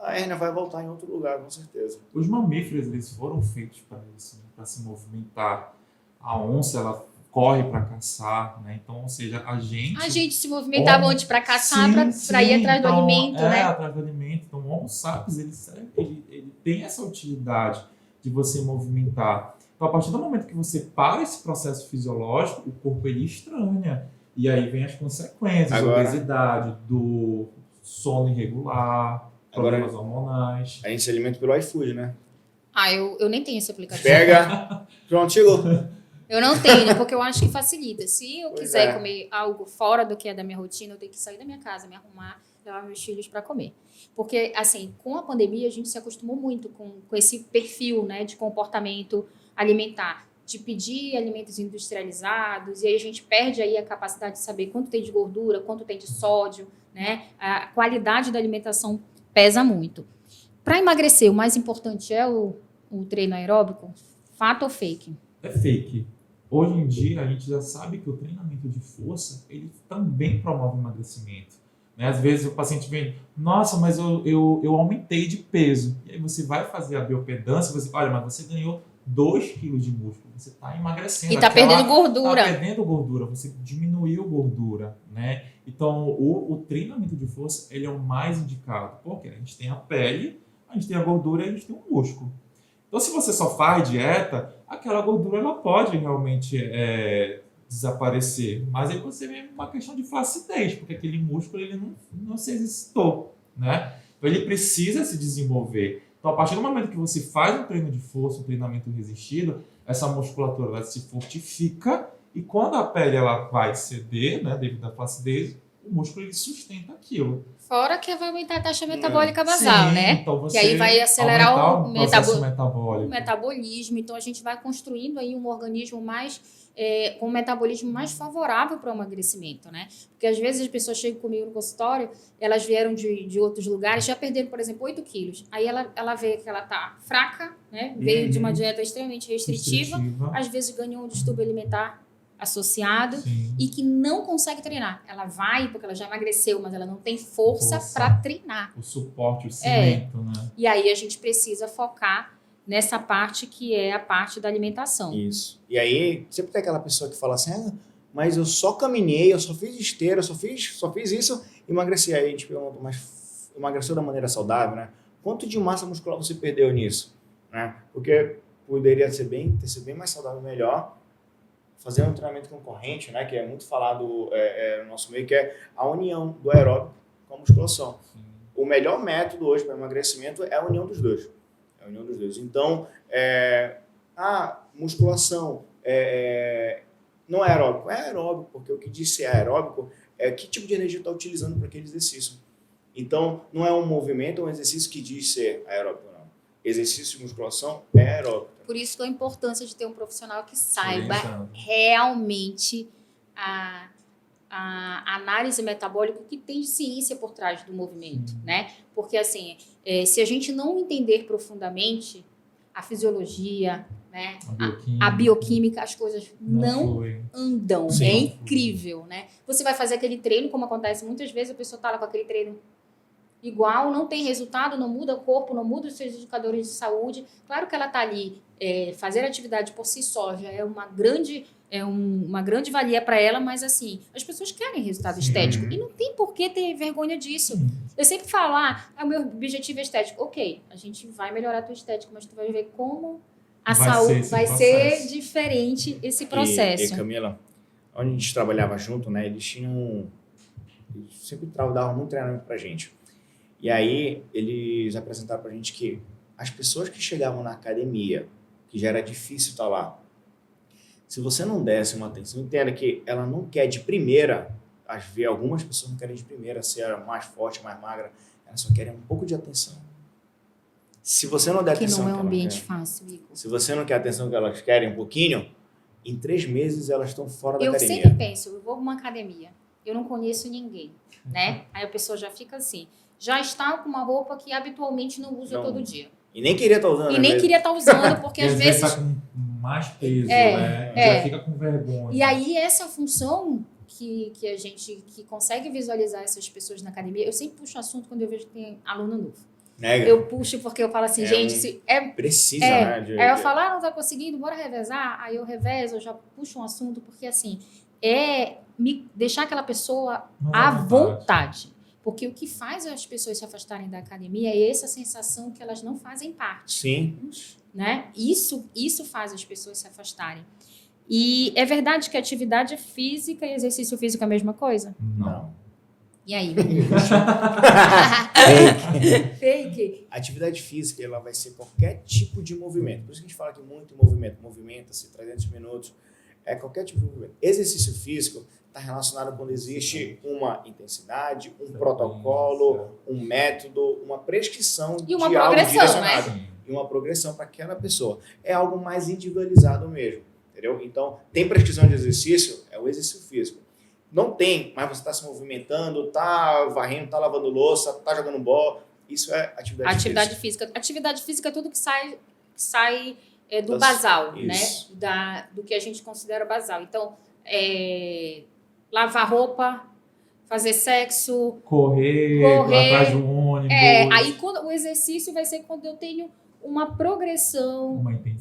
a hérnia vai voltar em outro lugar, com certeza. Os mamíferos, eles foram feitos para isso, né? Para se movimentar. A onça, ela corre para caçar, né? Então, ou seja, a gente se movimentava antes para caçar, para ir atrás do alimento, né? Atrás do alimento. Então, o Homo sapiens, ele tem essa utilidade de você movimentar. Então, a partir do momento que você para esse processo fisiológico, o corpo ele estranha. E aí vem as consequências, Agora, obesidade, do sono irregular, problemas hormonais. A gente se alimenta pelo iFood, né? Eu nem tenho esse aplicativo. Pega, pronto, chegou. Eu não tenho, porque eu acho que facilita. Se eu Pois quiser é. comer algo fora do que é da minha rotina, eu tenho que sair da minha casa, me arrumar, levar meus filhos para comer. Porque, assim, com a pandemia, a gente se acostumou muito com esse perfil, né, de comportamento alimentar, de pedir alimentos industrializados, e aí a gente perde aí a capacidade de saber quanto tem de gordura, quanto tem de sódio, né? A qualidade da alimentação pesa muito. Para emagrecer, o mais importante é o treino aeróbico? Fato ou fake? É fake. Hoje em dia, a gente já sabe que o treinamento de força, ele também promove emagrecimento. Né? Às vezes o paciente vem, nossa, mas eu aumentei de peso. E aí você vai fazer a biopedância, você olha, mas você ganhou 2 quilos de músculo, você está emagrecendo. E está perdendo gordura. Está perdendo gordura, você diminuiu gordura, né? Então, o treinamento de força, ele é o mais indicado. Porque a gente tem a pele, a gente tem a gordura e a gente tem o músculo. Então, se você só faz dieta, aquela gordura ela pode realmente desaparecer. Mas aí você vê uma questão de flacidez, porque aquele músculo ele não se exercitou, né? Então, ele precisa se desenvolver. Então, a partir do momento que você faz um treino de força, um treinamento resistido, essa musculatura ela se fortifica e quando a pele ela vai ceder, né, devido à flacidez, o músculo ele sustenta aquilo. Fora que vai aumentar a taxa metabólica basal, Sim, né? Então você e aí vai acelerar o metabólico. metabolismo. Então a gente vai construindo aí um organismo com um metabolismo mais favorável para o emagrecimento, né? Porque às vezes as pessoas chegam comigo no consultório, elas vieram de outros lugares, já perderam, por exemplo, 8 quilos. Aí ela vê que ela tá fraca, né? Veio de uma dieta extremamente restritiva, às vezes ganhou um distúrbio alimentar associado. Sim. E que não consegue treinar. Ela vai porque ela já emagreceu, mas ela não tem força para treinar. O suporte, o cimento, né? E aí a gente precisa focar nessa parte que é a parte da alimentação. Isso. E aí, sempre tem aquela pessoa que fala assim, mas eu só caminhei, eu só fiz esteira, eu só fiz isso e emagreci. Aí a gente pergunta, mas emagreceu da maneira saudável, né? Quanto de massa muscular você perdeu nisso? Né? Porque poderia ter sido bem mais saudável, melhor, fazer um treinamento concorrente, né, que é muito falado no nosso meio, que é a união do aeróbico com a musculação. Sim. O melhor método hoje para emagrecimento é a união dos dois. Então, musculação, não é aeróbico. É aeróbico, porque o que diz ser aeróbico é que tipo de energia está utilizando para aquele exercício. Então, não é um movimento, é um exercício que diz ser aeróbico, não. Exercício de musculação é aeróbico. Por isso que a importância de ter um profissional que saiba Orientando. realmente a análise metabólica que tem de ciência por trás do movimento, né? Porque, assim, se a gente não entender profundamente a fisiologia, né, a bioquímica, as coisas não flui. andam. Sim. É incrível, né? Você vai fazer aquele treino, como acontece muitas vezes, a pessoa está lá com aquele treino igual, não tem resultado, não muda o corpo, não muda os seus indicadores de saúde. Claro que ela está ali, fazer atividade por si só já é uma grande valia para ela, mas assim, as pessoas querem resultado Sim. estético e não tem por que ter vergonha disso. Eu sempre falo, o meu objetivo é estético. Ok, a gente vai melhorar a tua estética, mas tu vai ver como a Vai saúde ser esse vai ser processo. diferente esse processo. E Camila, onde a gente trabalhava junto, né, eles sempre davam muito treinamento pra gente. E aí, eles apresentaram pra gente que as pessoas que chegavam na academia, que já era difícil estar lá, se você não desse uma atenção, entenda que ela não quer de primeira, às vezes algumas pessoas não querem de primeira ser mais forte, mais magra, elas só querem um pouco de atenção. Se você não der Que atenção não é que um elas ambiente querem, fácil, Igor. se você não quer a atenção que elas querem um pouquinho, em 3 meses elas estão fora da Eu academia. sempre penso, eu vou para uma academia, eu não conheço ninguém, né? Aí a pessoa já fica assim, já está com uma roupa que habitualmente não usa Não. todo dia. E nem queria estar usando. E às nem vezes. queria estar usando, porque E às vezes... tá com mais peso, né? É. Já fica com vergonha. E aí essa função que a gente que consegue visualizar essas pessoas na academia, eu sempre puxo assunto quando eu vejo que tem aluno novo. Nega. Eu puxo porque eu falo assim, gente, se Precisa, né? aí eu falo, não tá conseguindo, bora revezar. Aí eu revezo, eu já puxo um assunto, porque assim, me deixar aquela pessoa Não à dá vontade. Porque o que faz as pessoas se afastarem da academia é essa sensação que elas não fazem parte. Sim. Né? Isso faz as pessoas se afastarem. E é verdade que atividade física e exercício físico é a mesma coisa? Não. E aí, menino? Fake. Atividade física, ela vai ser qualquer tipo de movimento. Por isso que a gente fala que muito movimento. Movimenta-se 300 minutos. É qualquer tipo de movimento. Exercício físico está relacionado quando existe uma intensidade, um protocolo, um método, uma prescrição E uma de algo progressão, direcionado. né? E uma progressão para aquela pessoa. É algo mais individualizado mesmo, entendeu? Então, tem prescrição de exercício, é o exercício físico. Não tem, mas você está se movimentando, está varrendo, está lavando louça, está jogando bola. Isso é atividade física. Atividade física é tudo que sai do Das- basal, isso. né? Do que a gente considera basal. Então, lavar roupa, fazer sexo, Correr. Atrás do ônibus. aí o exercício vai ser quando eu tenho uma progressão,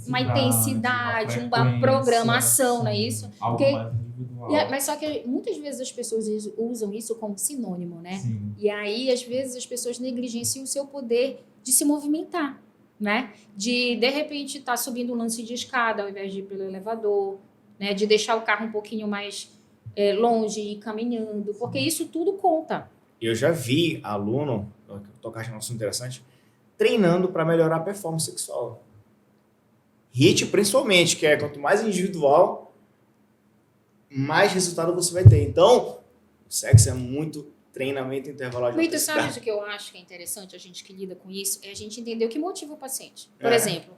uma intensidade, uma frequência, programação, não é sim, isso? Algo Porque- mais individual. Mas só que muitas vezes as pessoas usam isso como sinônimo, né? Sim. E aí, às vezes, as pessoas negligenciam o seu poder de se movimentar, né? De repente, estar subindo um lance de escada ao invés de ir pelo elevador, né? De deixar o carro um pouquinho mais longe e ir caminhando, porque isso tudo conta. Eu já vi aluno, tocar um assunto interessante, treinando para melhorar a performance sexual. HIIT, principalmente, que é quanto mais individual, mais resultado você vai ter. Então, o sexo é muito treinamento intervalado de Mas tu intensidade. sabes o que eu acho que é interessante, a gente que lida com isso, é a gente entender o que motiva o paciente. Por É. exemplo,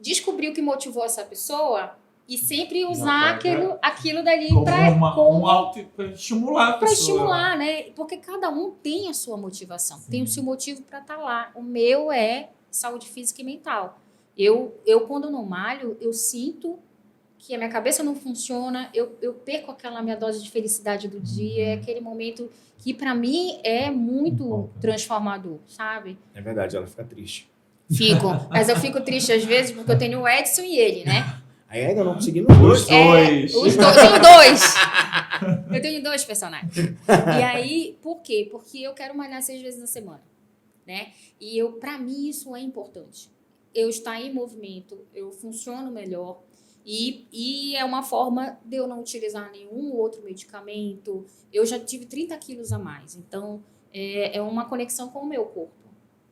descobrir o que motivou essa pessoa e sempre Já usar pega aquilo dali Como para estimular a pessoa. estimular, né? Porque cada um tem a sua motivação, Sim. tem o seu motivo para estar lá. O meu é saúde física e mental. Eu quando não malho, eu sinto que a minha cabeça não funciona, eu perco aquela minha dose de felicidade do dia, é aquele momento que para mim é muito Importante. transformador, sabe? É verdade, ela fica triste. Fico, mas eu fico triste às vezes porque eu tenho o Edson e ele, né? Aí ainda não consegui nos dois. Os dois. Os dois, eu tenho dois. Eu tenho dois personagens. E aí, por quê? Porque eu quero malhar 6 vezes na semana, né? E para mim isso é importante. Eu estar em movimento, eu funciono melhor e é uma forma de eu não utilizar nenhum outro medicamento. Eu já tive 30 quilos a mais, então é uma conexão com o meu corpo,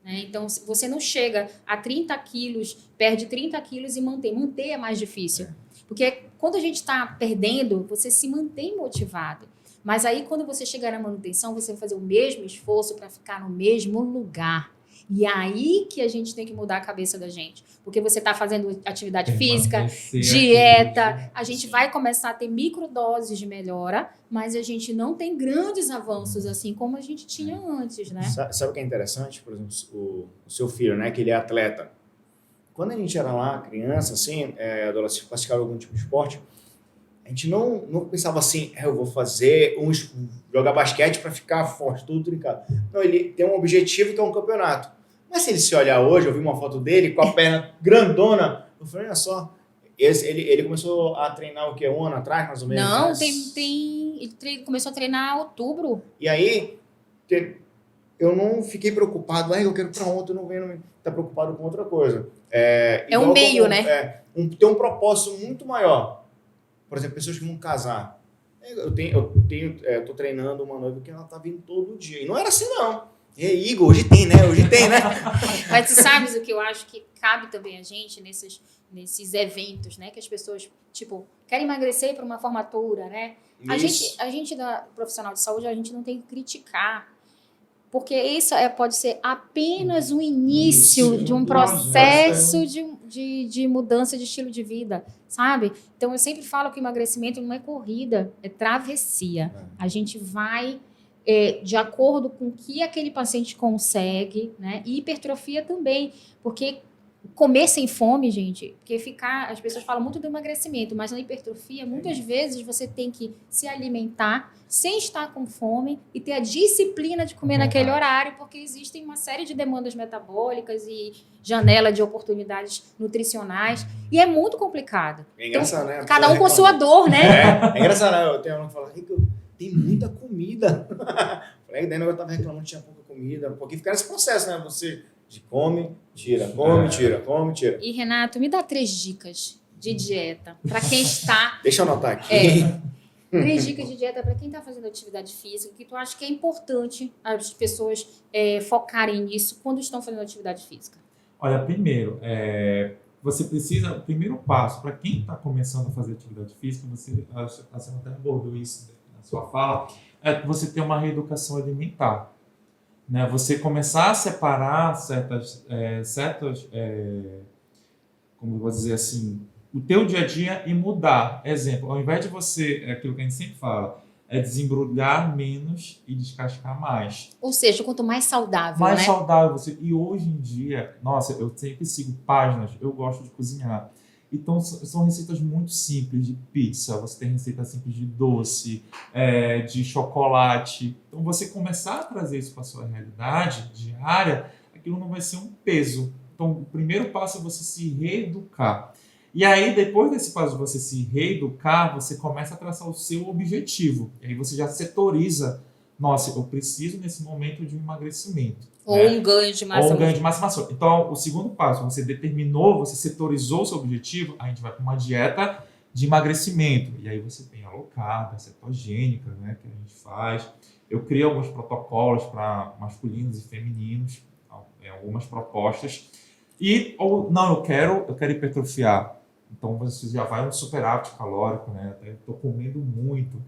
né? Então, se você não chega a 30 quilos, perde 30 quilos e mantém. Manter é mais difícil. Porque quando a gente está perdendo, você se mantém motivado. Mas aí, quando você chegar na manutenção, você vai fazer o mesmo esforço para ficar no mesmo lugar. E aí que a gente tem que mudar a cabeça da gente. Porque você está fazendo atividade física, dieta, a gente vai começar a ter microdoses de melhora, mas a gente não tem grandes avanços assim como a gente tinha antes, né? Sabe o que é interessante? Por exemplo, o seu filho, né, que ele é atleta. Quando a gente era lá, criança, assim, adolescente, praticava algum tipo de esporte, a gente não pensava assim, eu vou fazer jogar basquete para ficar forte, tudo trincado. Não, ele tem um objetivo que é um campeonato. Mas se ele se olhar hoje, eu vi uma foto dele com a perna grandona, eu falei, olha só, ele começou a treinar o quê? Um ano atrás, mais ou menos? Não, né? ele começou a treinar em outubro. E aí, eu não fiquei preocupado, eu quero para ontem, eu não venho estar preocupado com outra coisa. É um meio, né? Tem um propósito muito maior. Por exemplo, pessoas que vão casar. Eu tô treinando uma noiva que ela tá vindo todo dia. E não era assim, não. E aí, Igor, hoje tem, né? Mas tu sabes o que eu acho que cabe também a gente nesses eventos, né? Que as pessoas, tipo, querem emagrecer para uma formatura, né? A gente da profissional de saúde, a gente não tem que criticar. Porque isso pode ser apenas um início de um processo de mudança de estilo de vida, sabe? Então, eu sempre falo que o emagrecimento não é corrida, é travessia. A gente vai de acordo com o que aquele paciente consegue, né? E hipertrofia também, porque comer sem fome, gente, porque as pessoas falam muito do emagrecimento, mas na hipertrofia, muitas vezes você tem que se alimentar sem estar com fome e ter a disciplina de comer naquele horário, porque existem uma série de demandas metabólicas e janela de oportunidades nutricionais, e é muito complicado. É engraçado, né? Cada um com sua dor, né? É engraçado, né? Eu tenho uma que fala, tem muita comida. Daí eu tava reclamando que tinha pouca comida, porque fica nesse processo, né? Você come, tira, come, tira. E Renato, me dá 3 dicas de dieta para quem está... Deixa eu anotar aqui. 3 dicas de dieta para quem está fazendo atividade física, que tu acha que é importante as pessoas focarem nisso quando estão fazendo atividade física? Olha, primeiro, você precisa... O primeiro passo, para quem está começando a fazer atividade física, você até abordou isso na sua fala, é você ter uma reeducação alimentar. Né, você começar a separar certas como eu vou dizer assim, o teu dia a dia e mudar. Exemplo, ao invés de você, aquilo que a gente sempre fala, desembrulhar menos e descascar mais. Ou seja, quanto mais saudável, mais né? saudável você. E hoje em dia, nossa, eu sempre sigo páginas, eu gosto de cozinhar. Então, são receitas muito simples de pizza, você tem receita simples de doce, de chocolate. Então, você começar a trazer isso para a sua realidade diária, aquilo não vai ser um peso. Então, o primeiro passo é você se reeducar. E aí, depois desse passo de você se reeducar, você começa a traçar o seu objetivo. E aí você já setoriza, nossa, eu preciso nesse momento de um emagrecimento. Ou um ganho de massa. Ou um ganho de massa muscular. Então, o segundo passo, você determinou, você setorizou o seu objetivo, a gente vai para uma dieta de emagrecimento. E aí você tem a low carb, a cetogênica, né, que a gente faz. Eu crio alguns protocolos para masculinos e femininos, algumas propostas. Ou não, eu quero hipertrofiar. Então, você já vai no superávit calórico, né? Eu estou comendo muito.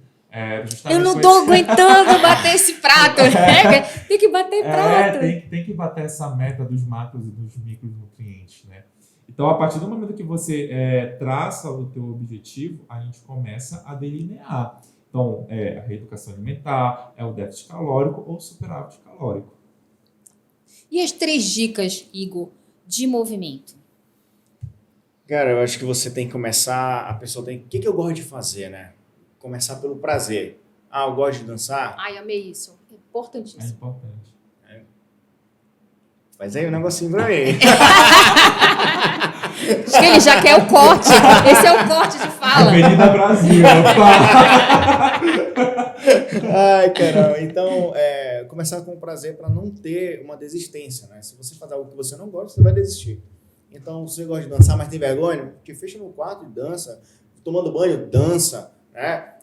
Eu não estou aguentando bater esse prato, né? Tem que bater prato. Tem que bater essa meta dos macros e dos micronutrientes, né? Então, a partir do momento que você traça o teu objetivo, a gente começa a delinear. Então, a reeducação alimentar, o déficit calórico ou superávit calórico. E as 3 dicas, Igor, de movimento? Cara, eu acho que você tem que começar, a pessoa tem... O que eu gosto de fazer, né? Começar pelo prazer. Eu gosto de dançar. Ai, amei isso. Importantíssimo. É importante. Faz aí um negocinho pra mim. Acho que ele já quer o corte. Esse é o corte de fala. Avenida Brasil. Ai, caramba. Então, começar com prazer para não ter uma desistência, né? Se você fazer algo que você não gosta, você vai desistir. Então, se você gosta de dançar, mas tem vergonha, que fecha no quarto e dança. Tomando banho, dança, né?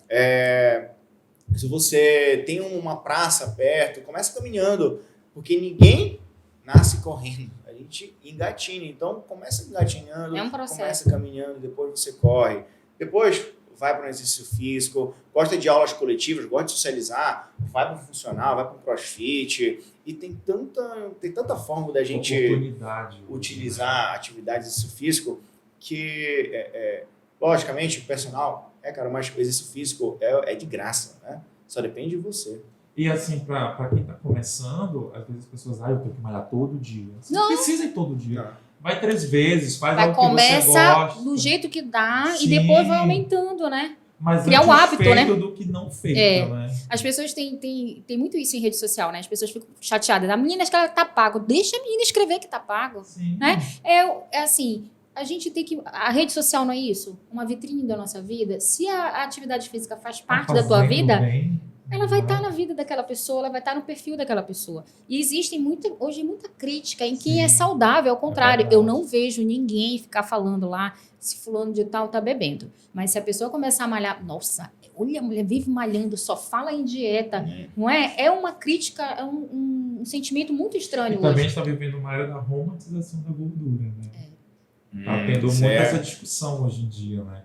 Se você tem uma praça perto, começa caminhando, porque ninguém nasce correndo, a gente engatinha. Então, começa engatinhando, É um processo. começa caminhando, depois você corre. Depois, vai para um exercício físico, gosta de aulas coletivas, gosta de socializar, vai para um funcional, vai para um crossfit. E tem tanta forma da gente Oportunidade, utilizar atividades de exercício físico que, logicamente, o personal cara, mas o exercício físico é de graça, né? Só depende de você. E assim, para quem está começando, às vezes as pessoas, eu tenho que malhar todo dia. Você Não precisa ir todo dia. Não. Vai 3 vezes, faz Vai algo que você começa gosta. do jeito que dá Sim. e depois vai aumentando, né? Mas criar antes o hábito, feito né? do que não feito, né? As pessoas têm muito isso em rede social, né? As pessoas ficam chateadas. A menina, acho que ela tá pago. Deixa a menina escrever que tá pago. Sim. Né? É assim, a gente tem que... A rede social não é isso? Uma vitrine da nossa vida. Se a atividade física faz parte da tua Fazendo vida, bem, ela vai né? estar na vida daquela pessoa, ela vai estar no perfil daquela pessoa. E existe hoje muita crítica em quem é Sim. saudável, ao contrário. verdade. Eu não vejo ninguém ficar falando lá se fulano de tal tá bebendo. Mas se a pessoa começar a malhar, nossa, olha, a mulher vive malhando, só fala em dieta, não é? É uma crítica, é um sentimento muito E estranho também hoje. está vivendo uma era da romantização da gordura, né? Tá tendo Isso muito essa discussão hoje em dia, né?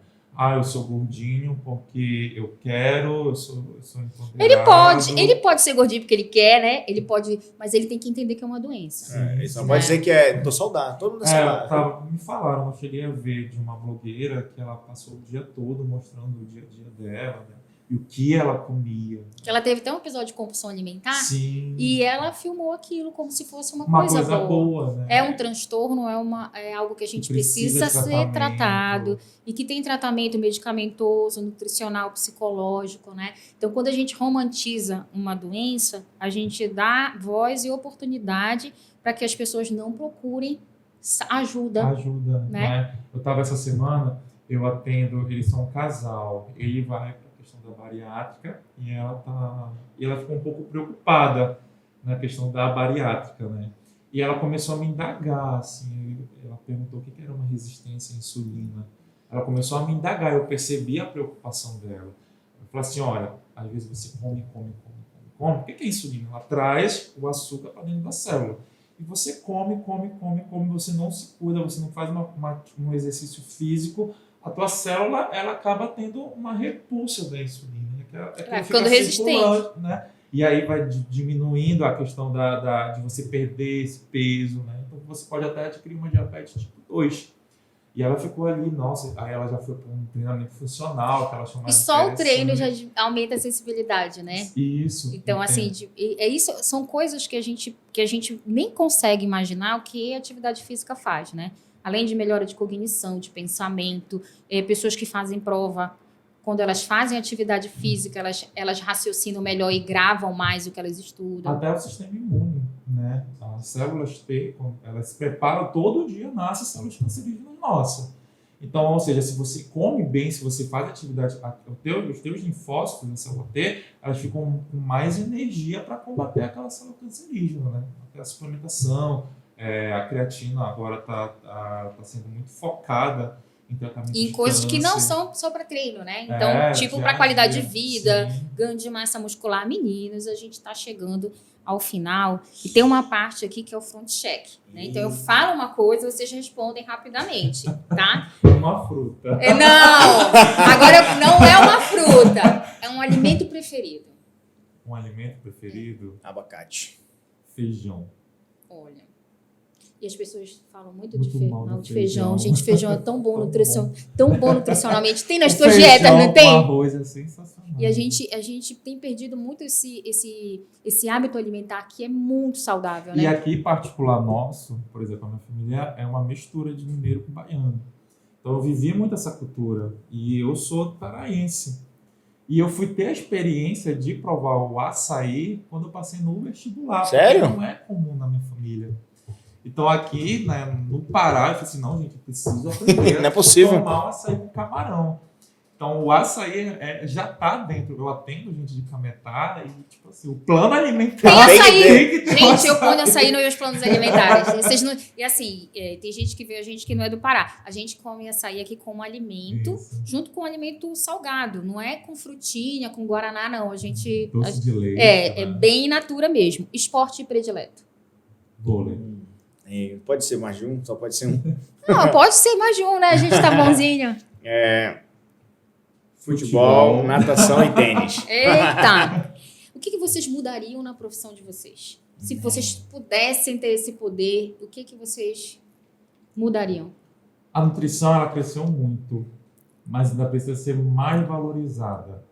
Eu sou gordinho porque eu quero, eu sou empoderado. Ele pode ser gordinho porque ele quer, né? Ele pode, mas ele tem que entender que é uma doença. Isso não pode dizer que tô saudável, todo mundo é saudável. Me falaram, eu cheguei a ver de uma blogueira que ela passou o dia todo mostrando o dia a dia dela, né? E o que ela comia. Que ela teve até um episódio de compulsão alimentar. Sim. E ela filmou aquilo como se fosse uma Uma coisa coisa boa. boa, né? É um transtorno, é algo que a gente Que precisa precisa de ser tratamento. tratado e que tem tratamento medicamentoso, nutricional, psicológico, né? Então, quando a gente romantiza uma doença, a gente dá voz e oportunidade para que as pessoas não procurem ajuda. Ajuda, né? Eu estava essa semana, eu atendo, eles são um casal, ele vai para a questão da bariátrica e ela ficou um pouco preocupada na questão da bariátrica, né? E ela começou a me indagar, assim, ela perguntou o que era uma resistência à insulina. Ela começou a me indagar, eu percebi a preocupação dela. Eu falei assim, olha, às vezes você come. O que é insulina? Ela traz o açúcar para dentro da célula. E você come, você não se cuida, você não faz um exercício físico, a tua célula, ela acaba tendo uma repulsa da insulina. Vai ficando resistente. Né? E aí vai diminuindo a questão de você perder esse peso, né? Então você pode até adquirir uma diabetes tipo 2. E ela ficou ali, nossa, aí ela já foi para um treinamento funcional, que ela chama E só o treino já aumenta a sensibilidade, né? Isso. Então, assim, isso são coisas que a gente nem consegue imaginar o que a atividade física faz, né? Além de melhora de cognição, de pensamento, pessoas que fazem prova, quando elas fazem atividade física, elas raciocinam melhor e gravam mais o que elas estudam. Até o sistema imune, né? As células T, elas se preparam todo dia, nascem células cancerígenas nossas. Então, ou seja, se você come bem, se você faz atividade, os teus linfócitos da célula T, elas ficam com mais energia para combater aquela célula cancerígena, né? Até a suplementação, a creatina agora tá sendo muito focada em tratamento em de coisas que não câncer. são só para treino, né? Então, tipo, para qualidade de vida, sim. ganho de massa muscular. Meninos, a gente está chegando ao final. E tem uma parte aqui que é o front check, né? Então, eu falo uma coisa, vocês respondem rapidamente, tá? Uma fruta. Não! Agora, não é uma fruta. É um alimento preferido. Um alimento preferido? Abacate. Feijão. Olha. E as pessoas falam muito Muito mal de do feijão. feijão. Gente, feijão é tão bom, tão bom nutricionalmente. Tem nas O tuas feijão dietas, não tem? com arroz é sensacional. E a gente tem perdido muito esse hábito alimentar que é muito saudável, né? E aqui, particular nosso, por exemplo, a minha família é uma mistura de mineiro com baiano. Então eu vivi muito essa cultura. E eu sou paraense. E eu fui ter a experiência de provar o açaí quando eu passei no vestibular. Sério? Porque não é comum na minha família. Então aqui, né, no Pará, eu falei assim, não, gente, eu preciso aprender Não é possível. a tomar um açaí com camarão. Então o açaí já tá dentro. Eu atendo gente de Cametá e, tipo assim, o plano alimentar... Tem açaí. tem que ter Gente, eu açaí. ponho açaí nos meus planos alimentares. Vocês não... E assim, tem gente que vê a gente que não é do Pará. A gente come açaí aqui como alimento, Isso. junto com alimento salgado. Não é com frutinha, com guaraná, não. A gente... Doce de leite. É né? bem in natura mesmo. Esporte predileto. Vôlei. E pode ser mais de um, só pode ser um. Não, pode ser mais de um, né? A gente tá bonzinho. Futebol, natação e tênis. Eita! O que vocês mudariam na profissão de vocês? Se vocês pudessem ter esse poder, o que vocês mudariam? A nutrição, ela cresceu muito, mas ainda precisa ser mais valorizada,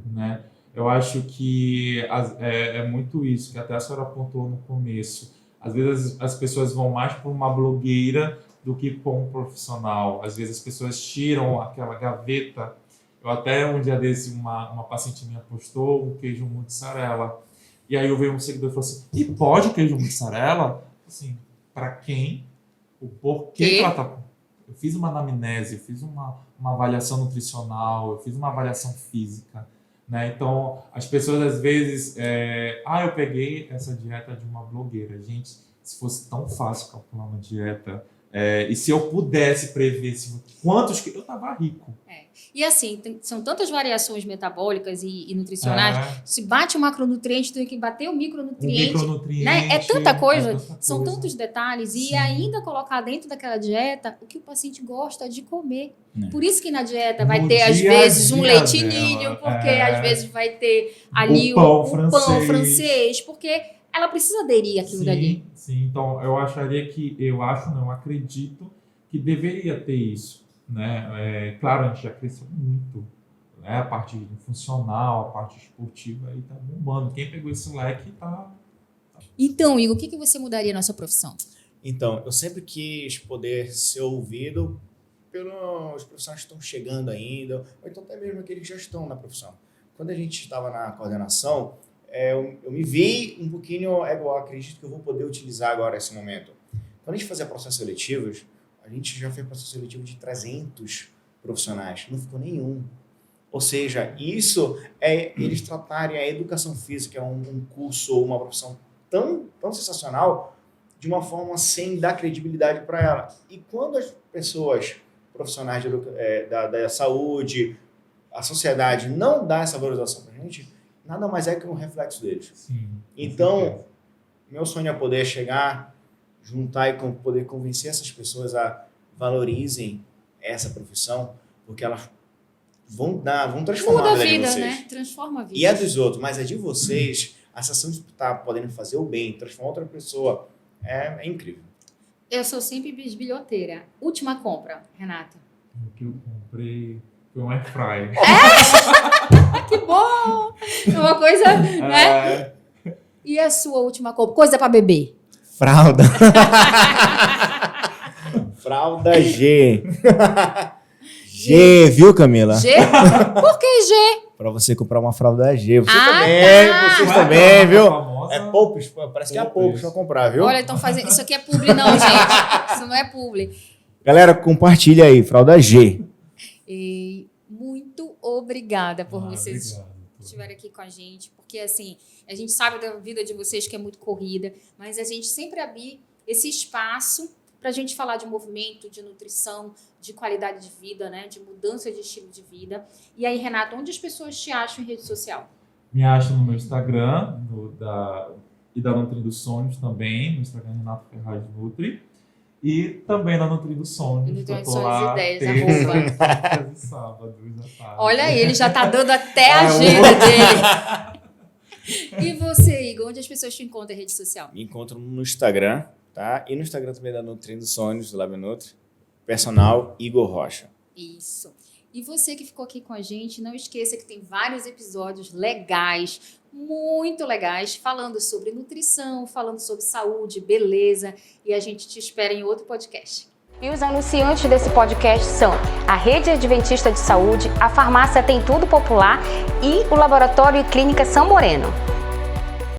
né? Eu acho que é muito isso, que até a senhora apontou no começo. Às vezes as pessoas vão mais por uma blogueira do que por um profissional. Às vezes as pessoas tiram aquela gaveta. Eu até um dia desse, uma paciente minha postou um queijo mussarela. E aí eu veio um seguidor e falou assim, e pode queijo mussarela? Assim, para quem? O porquê que ela tá... Eu fiz uma anamnese, eu fiz uma avaliação nutricional, eu fiz uma avaliação física, né? Então, as pessoas às vezes... eu peguei essa dieta de uma blogueira. Gente, se fosse tão fácil calcular uma dieta... e se eu pudesse prever quantos que eu tava rico. E assim, são tantas variações metabólicas e nutricionais. Se bate o macronutriente, tem que bater o micronutriente. Né? É tanta coisa, são tantos detalhes. Sim. E ainda colocar dentro daquela dieta o que o paciente gosta de comer. Por isso que na dieta vai ter, às vezes, um leitinho, porque às vezes vai ter ali o pão francês, porque ela precisa aderir àquilo dali. Sim, então eu acredito que deveria ter isso, né? Claro, a gente já cresceu muito, né? A parte funcional, a parte esportiva aí tá bombando. Quem pegou esse leque tá... Então, Igor, o que você mudaria na sua profissão? Então, eu sempre quis poder ser ouvido pelos profissionais que estão chegando ainda, ou então até mesmo aqueles que já estão na profissão. Quando a gente estava na coordenação, eu me vi um pouquinho, acredito que eu vou poder utilizar agora esse momento. Quando a gente fazia processos seletivos, a gente já fez processo seletivo de 300 profissionais, não ficou nenhum. Ou seja, isso é eles tratarem a educação física, um curso ou uma profissão tão sensacional, de uma forma sem dar credibilidade para ela. E quando as pessoas, profissionais da saúde, a sociedade não dá essa valorização para a gente, nada mais é que um reflexo deles. Sim, então, meu sonho é poder chegar, juntar e poder convencer essas pessoas a valorizem essa profissão, porque elas vão transformar a vida de vocês. Né? Transforma a vida. E é dos outros, mas é de vocês, a sensação de estar podendo fazer o bem, transformar outra pessoa, é incrível. Eu sou sempre bisbilhoteira. Última compra, Renata. O que eu comprei foi um air fryer. Que bom! É uma coisa, né? E a sua última compra? Coisa para beber? Fralda. Fralda G. G, viu, Camila? G? Por que G? Pra você comprar uma fralda G. Vocês também, viu? É Poupas, parece que é a Poupas pra comprar, viu? Olha, estão fazendo... Isso aqui é publi não, gente. Isso não é publi. Galera, compartilha aí, fralda G. E muito obrigada por vocês estiverem aqui com a gente, porque assim, a gente sabe da vida de vocês que é muito corrida, mas a gente sempre abrir esse espaço para a gente falar de movimento, de nutrição, de qualidade de vida, né, de mudança de estilo de vida. E aí, Renato, onde as pessoas te acham em rede social? Me acham no meu Instagram, e da Nutri dos Sonhos também, no Instagram Renato Ferraz Nutri. E também na Nutri dos Sonhos. Nutri dos Sonhos Ideias, arroba. Sábado, olha aí, ele já tá dando até a agenda dele. E você, Igor, onde as pessoas te encontram em rede social? Me encontram no Instagram, tá? E no Instagram também da Nutri dos Sonhos, do Lab Nutri. Personal Igor Rocha. Isso. E você que ficou aqui com a gente, não esqueça que tem vários episódios legais, muito legais, falando sobre nutrição, falando sobre saúde, beleza, e a gente te espera em outro podcast. E os anunciantes desse podcast são a Rede Adventista de Saúde, a Farmácia Tem Tudo Popular e o Laboratório e Clínica São Moreno.